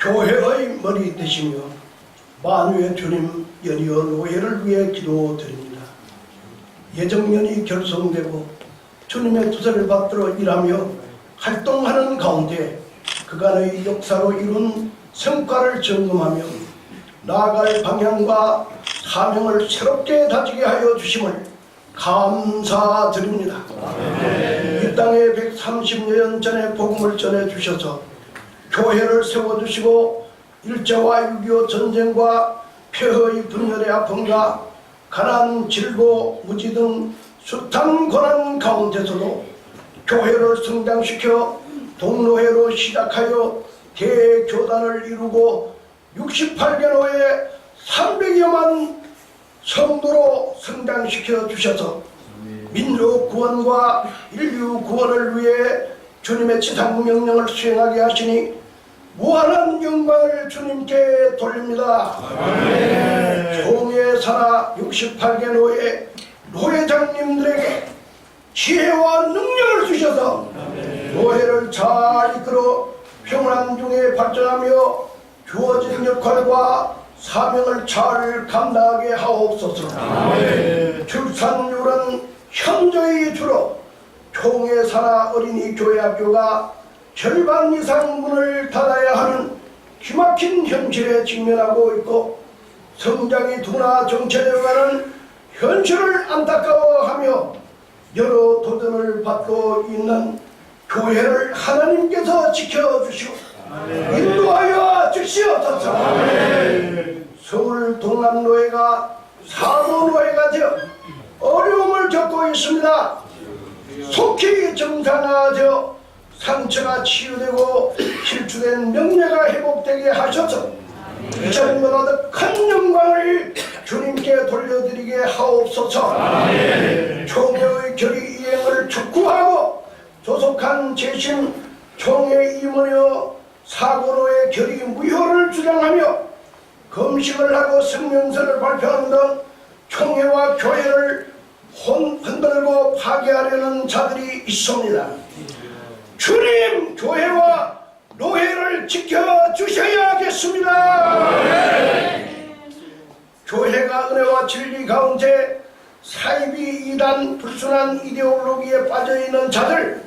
교회의 머리 되시며 만유의 주님 연이어 노예를 위해 기도드립니다. 예정년이 결성되고 주님의 뜻을 받들어 일하며 활동하는 가운데 그간의 역사로 이룬 성과를 점검하며 나아갈 방향과 사명을 새롭게 다지게 하여 주심을 감사드립니다. 이 땅에 130년 전에 복음을 전해주셔서 교회를 세워주시고 일제와 6.25 전쟁과 폐허의 분열의 아픔과 가난, 질고, 무지 등 숱한 고난 가운데서도 교회를 성장시켜 동로회로 시작하여 대교단을 이루고 68개 노예 300여만 성도로 성장시켜 주셔서 민족 구원과 인류 구원을 위해 주님의 지상명령을 수행하게 하시니 무한한 영광을 주님께 돌립니다. 총회 산하 68개 노예장님들에게 지혜와 능력을 주셔서 교회를 잘 이끌어 평안 중에 발전하며 주어진 역할과 사명을 잘 감당하게 하옵소서. 출산율은 현저히 줄어 총회사나 어린이 교회학교가 절반 이상 문을 닫아야 하는 기막힌 현실에 직면하고 있고 성장이 둔화 정체되어가는 현실을 안타까워하며 여러 도전을 받고 있는 교회를 하나님께서 지켜주시고 인도하여 주시옵소서. 서울 동남노회가 사도노회가 되어 어려움을 겪고 있습니다. 속히 정상화되어 상처가 치유되고 실추된 명예가 회복되게 하셔서 이전보다 큰 영광을 주님께 돌려드리게 하옵소서. 총회의 결의 이행을 촉구하고 조속한 재심 총회 임원여 사고로의 결의 무효를 주장하며 금식을 하고 성명서를 발표하는 등 총회와 교회를 흔들고 파괴하려는 자들이 있습니다. 주님, 교회와 노회를 지켜주셔야겠습니다. 교회가 은혜와 진리 가운데 사이비 이단 불순한 이데올로기에 빠져있는 자들,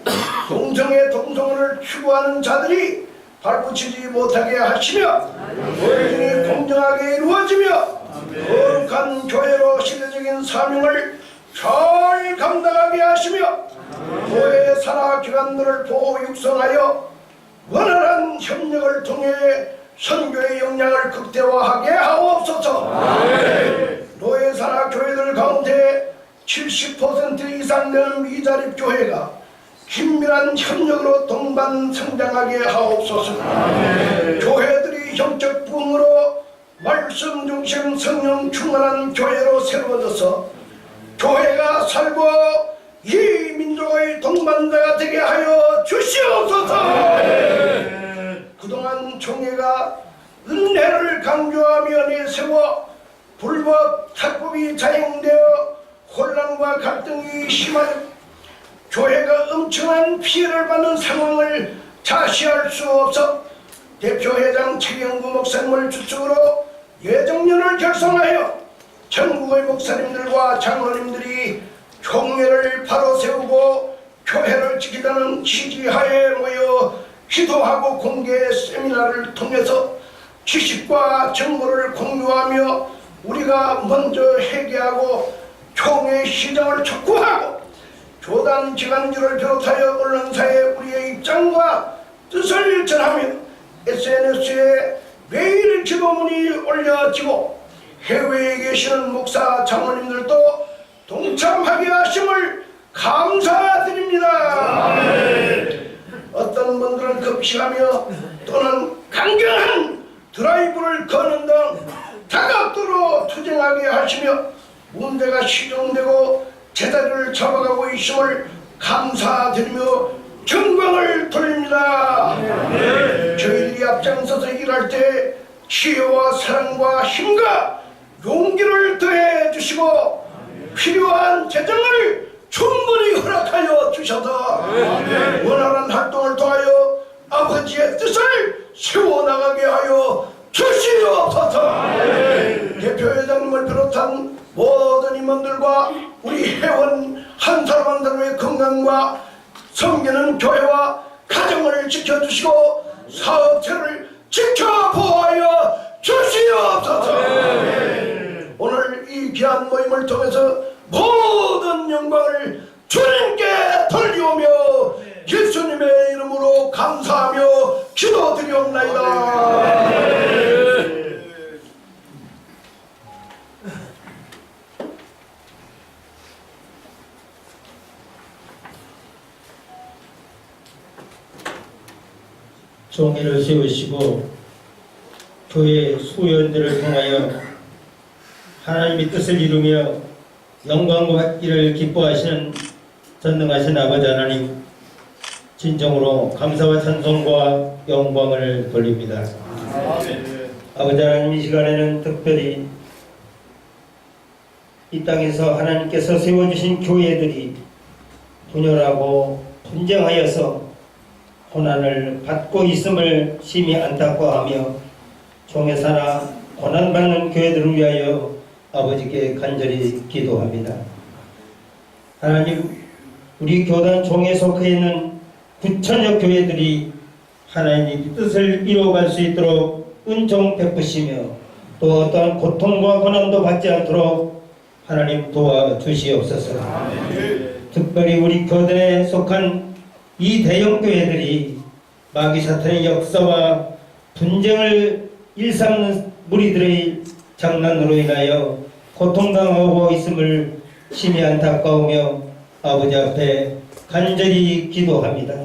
동성애 동성애를 추구하는 자들이 발붙이지 못하게 하시며 모든이 공정하게 이루어지며 거룩한 교회로 시대적인 사명을 잘 감당하게 하시며 교회 산하 기관들을 보호 육성하여 원활한 협력을 통해 선교의 역량을 극대화하게 하옵소서. 노예 산하 교회들 가운데 70% 이상 되는 미자립 교회가 긴밀한 협력으로 동반 성장하게 하옵소서. 교회들이 형적 부흥으로 말씀 중심 성령 충만한 교회로 세워져서 교회가 살고 이 민족의 동반자가 되게 하여 주시옵소서. 그동안 총회가 은혜를 강조하며 내세워 불법 탈법이 자행되어 혼란과 갈등이 심하여 교회가 엄청난 피해를 받는 상황을 자시할 수 없어 대표회장 최경구 목사님을 주축으로 예정년을 결성하여 전국의 목사님들과 장로님들이 총회를 바로 세우고 교회를 지키자는 취지하에 모여 기도하고 공개 세미나를 통해서 지식과 정보를 공유하며 우리가 먼저 회개하고 총회 시정을 촉구하고 교단 기관지를 비롯하여 언론사에 우리의 입장과 뜻을 전하며 SNS에 매일 기도문이 올려지고 해외에 계시는 목사 장로님들도 동참하게 하심을 감사드립니다. 어떤 분들은 급식하며 또는 강경한 드라이브를 거는 등 다각도로 투쟁하게 하시며 문제가 시정되고 제자리를 잡아가고 있음을 감사드리며 영광을 돌립니다. 저희들이 앞장서서 일할 때 지혜와 사랑과 힘과 용기를 더해 주시고 필요한 재정을 충분히 허락하여 주셔서 원활한 활동을 통하여 아버지의 뜻을 세워나가게 하여 주시옵소서. 대표회장님을 비롯한 모든 임원들과 우리 회원 한 사람 한 사람의 건강과 섬기는 교회와 가정을 지켜주시고 사업체를 지켜보아여 주시옵소서. 오늘 이 귀한 모임을 통해서 모든 영광을 주님께 돌리오며 예수님의 이름으로 감사하며 기도드리옵나이다. 총회를 세우시고 교회 수요원들을 통하여 하나님의 뜻을 이루며 영광 받기를 기뻐하시는 전능하신 아버지 하나님, 진정으로 감사와 찬송과 영광을 돌립니다. 아버지 하나님, 이 시간에는 특별히 이 땅에서 하나님께서 세워주신 교회들이 분열하고 분쟁하여서 고난을 받고 있음을 심히 안타까워하며 종회사나 고난받는 교회들을 위하여 아버지께 간절히 기도합니다. 하나님, 우리 교단 종에 속해 있는 9천여 교회들이 하나님의 뜻을 이루어갈 수 있도록 은총 베푸시며 또 어떠한 고통과 고난도 받지 않도록 하나님 도와주시옵소서. 특별히 우리 교단에 속한 이 대형 교회들이 마귀 사탄의 역사와 분쟁을 일삼는 무리들의 장난으로 인하여 고통당하고 있음을 심히 안타까우며 아버지 앞에 간절히 기도합니다.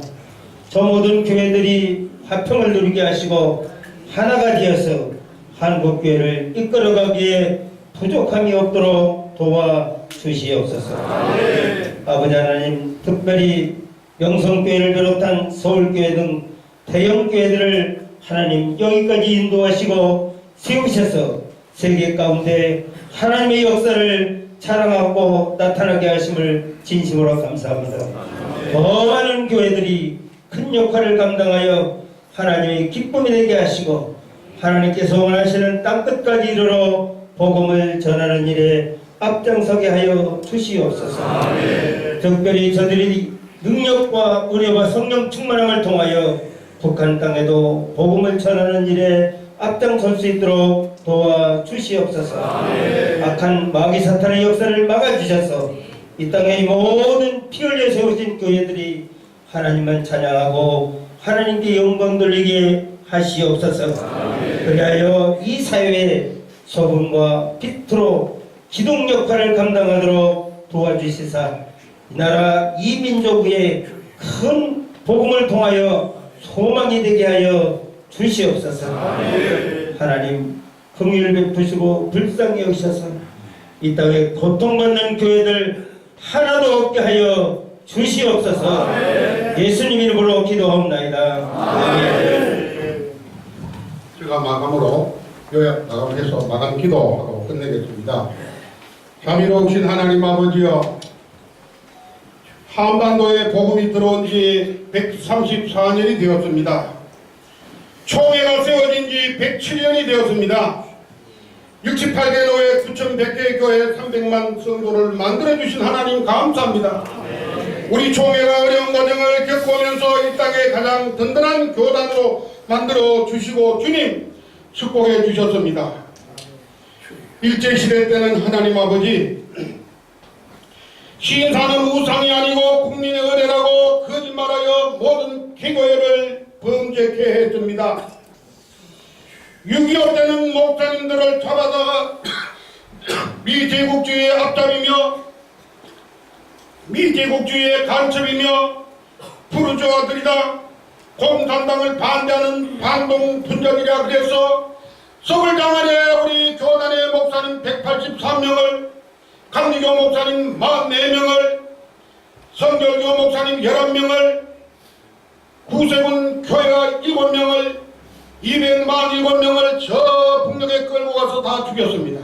저 모든 교회들이 화평을 누리게 하시고 하나가 되어서 한국교회를 이끌어가기에 부족함이 없도록 도와주시옵소서. 아버지 하나님, 특별히 명성교회를 비롯한 서울교회 등 대형교회들을 하나님 여기까지 인도하시고 세우셔서 세계 가운데 하나님의 역사를 자랑하고 나타나게 하심을 진심으로 감사합니다. 더 많은 교회들이 큰 역할을 감당하여 하나님의 기쁨이 되게 하시고 하나님께서 원하시는 땅끝까지 이르러 복음을 전하는 일에 앞장서게 하여 주시옵소서. 특별히 저들이 능력과 은혜와 성령 충만함을 통하여 북한 땅에도 복음을 전하는 일에 앞장설 수 있도록 도와주시옵소서. 악한 마귀 사탄의 역사를 막아주셔서 이 땅의 모든 피 흘려 세우신 교회들이 하나님만 찬양하고 하나님께 영광 돌리게 하시옵소서. 그리하여 이 사회의 소금과 빛으로 기둥 역할을 감당하도록 도와주시사 이 나라 이 민족 위에 큰 복음을 통하여 소망이 되게 하여 주시옵소서. 하나님 긍휼을 베푸시고 불쌍히 여기셔서 이 땅에 고통받는 교회들 하나도 없게 하여 주시옵소서. 예수님 이름으로 기도하옵나이다. 제가 마감으로 요약 마감해서 마감 기도하고 끝내겠습니다. 자비로우신 하나님 아버지여, 한반도에 복음이 들어온 지 134년이 되었습니다. 총회가 세워진 지 107년이 되었습니다. 68개 노예 9,100개의 교회 300만 성도를 만들어주신 하나님 감사합니다. 우리 총회가 어려운 과정을 겪으면서 이 땅에 가장 든든한 교단으로 만들어 주시고 주님 축복해 주셨습니다. 일제시대 때는 하나님 아버지 신사는 우상이 아니고 국민의 은혜라고 거짓말하여 모든 기교회를 범죄케 했습니다. 6.25 때는 목사님들을 잡아다가 미제국주의의 앞잡이며 미제국주의의 간첩이며 부르주아들이다, 공산당을 반대하는 반동 분자들이라 그래서 서울장안에 우리 교단의 목사님 183명을, 강리교 목사님 44명을, 성결교 목사님 11명을, 구세군 교회가 7명을, 247명을 저 북녘에 끌고 가서 다 죽였습니다.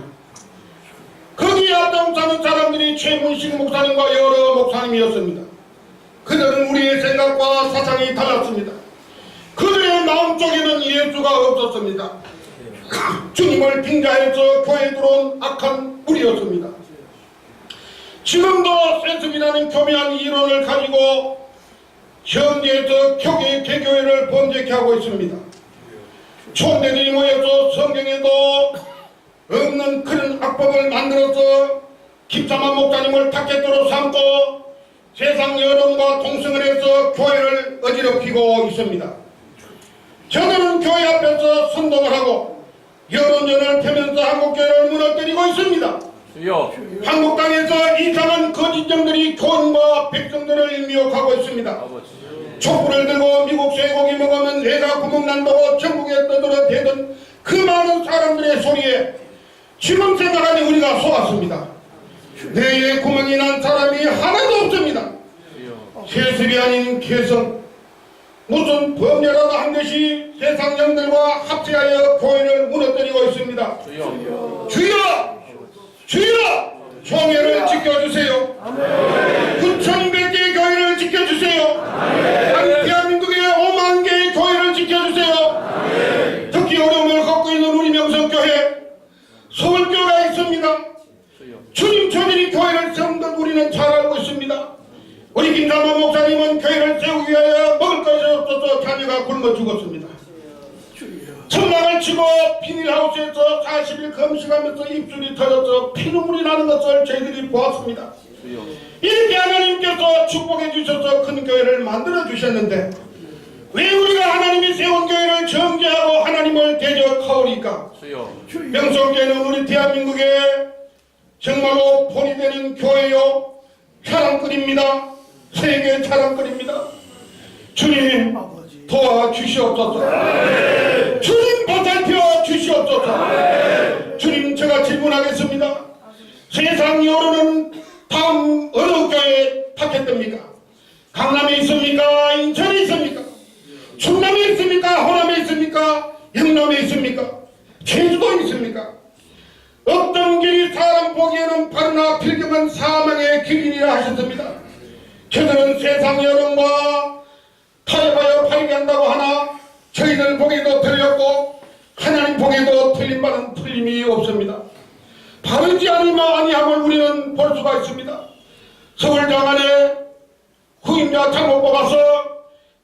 거기에 앞장서는 사람들이 최문식 목사님과 여러 목사님이었습니다. 그들은 우리의 생각과 사상이 달랐습니다. 그들의 마음속에는 예수가 없었습니다. 주님을 빙자해서 교회에 들어온 악한 무리였습니다. 지금도 세습이라는 교묘한 이론을 가지고 현지에서 개교회를 범죄케 하고 있습니다. 총대들이 모여서 성경에도 없는 그런 악법을 만들어서 김삼한 목사님을 타겟으로 삼고 세상 여론과 통성을 해서 교회를 어지럽히고 있습니다. 저들은 교회 앞에서 선동을 하고 여론전을 펴면서 한국교회를 무너뜨리고 있습니다. 한국 땅에서 이상한 거짓정들이 교인과 백성들을 미혹하고 있습니다. 촛불을 들고 미국 쇠고기 먹으면 내가 구멍 난다고 전국에 떠들어대던 그 많은 사람들의 소리에 지금 생각하니 우리가 속았습니다. 뇌에 구멍이 난 사람이 하나도 없습니다. 세습이 아닌 개성, 무슨 범죄라도 한 것이 세상 영들과 합세하여 교회를 무너뜨리고 있습니다. 주여! 주여! 총회를 지켜주세요. 9,100개의 교회를 지켜주세요. 아니 대한민국의 5만 우리 김삼호 목사님은 교회를 세우기 위하여 먹을 것이 없어서 자녀가 굶어 죽었습니다. 천막을 치고 비닐하우스에서 40일 금식하면서 입술이 터져서 피눈물이 나는 것을 저희들이 보았습니다. 이렇게 하나님께서 축복해 주셔서 큰 교회를 만들어 주셨는데 왜 우리가 하나님이 세운 교회를 정죄하고 하나님을 대적하오리까? 명성교회는 우리 대한민국의 정말로 본이 되는 교회요 자랑거리입니다. 세계 자랑거리입니다. 주님 도와주시옵소서. 주님 보살펴 주시옵소서. 주님, 제가 질문하겠습니다. 세상 여론은 다음 어느 교회에 파견됩니까? 강남에 있습니까? 인천에 있습니까? 충남에 있습니까? 호남에 있습니까? 영남에 있습니까? 제주도에 있습니까? 어떤 길이 사람 보기에는 바르나 필경한 사망의 길이라 하셨습니다. 저들은 세상 여론과 타협하여 발견한다고 하나 저희들 보기에도 틀렸고 하나님 보기에도 틀린 바는 틀림이 없습니다. 바르지 아니함을 우리는 볼 수가 있습니다. 서울 장안에 후임자 장로 뽑아서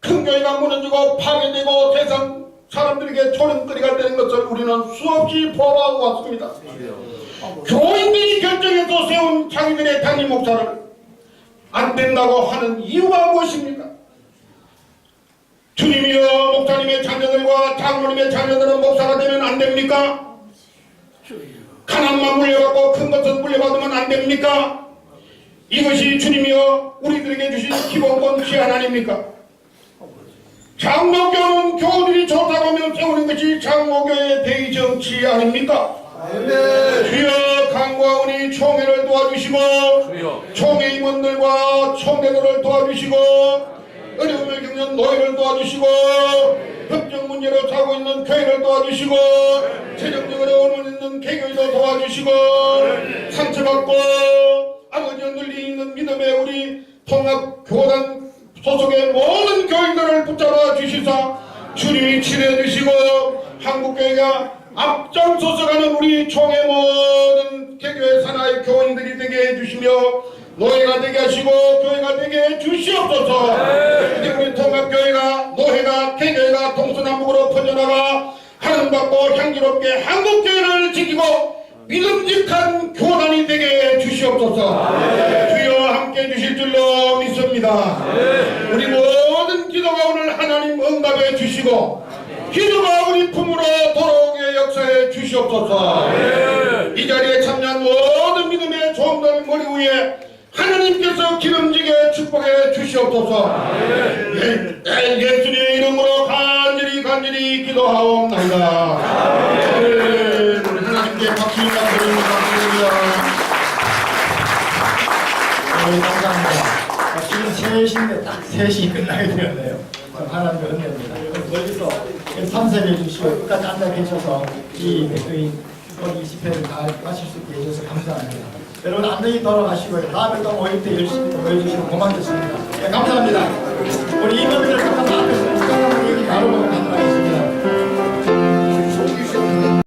큰 교회가 무너지고 파괴되고 세상 사람들에게 조롱거리가 되는 것을 우리는 수없이 보아하고 왔습니다. 교인들이 결정해서 세운 자기들의 담임 목사를 안 된다고 하는 이유가 무엇입니까? 주님이여, 목사님의 자녀들과 장로님의 자녀들은 목사가 되면 안 됩니까? 가난만 물려받고 큰 것은 물려받으면 안 됩니까? 이것이 주님이여 우리들에게 주신 기본권 제안 아닙니까? 장로교는 교우들이 좋다고 하면 세우는 것이 장로교의 대의 정치 아닙니까? 주여, 간구하오니 총회를 도와주시고 총회 임원들과 총대들을 도와주시고 어려움을 겪는 노예를 도와주시고 법정 문제로 살고 있는 교회를 도와주시고 재정적으로 어려움을 있는 개교회도 도와주시고 상처받고 아버지와 널리 있는 믿음의 우리 통합교단 소속의 모든 교인들을 붙잡아 주시사 주님이 치료해 주시고 한국교회가 앞장서서 가는 우리 총회 모든 개교회 산하의 교인들이 되게 해주시며 노예가 되게 하시고 교회가 되게 해주시옵소서. 이제 우리 통합교회가 노예가 개교회가 동서남북으로 퍼져나가 하늘받고 향기롭게 한국교회를 지키고 믿음직한 교단이 되게 해주시옵소서. 주여 함께 해주실 줄로 믿습니다. 우리 모든 기도가 오늘 하나님 응답해 주시고 기도가 우리 품으로 돌아오게 역사해 주시옵소서. 이 자리에 참여한 모든 믿음의 종들 머리 위에 하나님께서 기름지게 축복해 주시옵소서. 예수님의 이름으로 간절히 기도하옵나이다. 하나님께 박수 부탁드립니다. 감사합니다. 지금 3시인데 딱 3시 끝나게 되었네요. 하나님의 은혜입니다. 멀리서 참석해 주시고 끝까지 앉아 계셔서 이 대표인 20회를 다 마실 수 있게 해주셔서 감사합니다. 여러분 안녕히 돌아가시고요. 다음에 또 모일 때 열심히 또 모여주시면 고맙겠습니다. 네, 감사합니다. 우리 임원들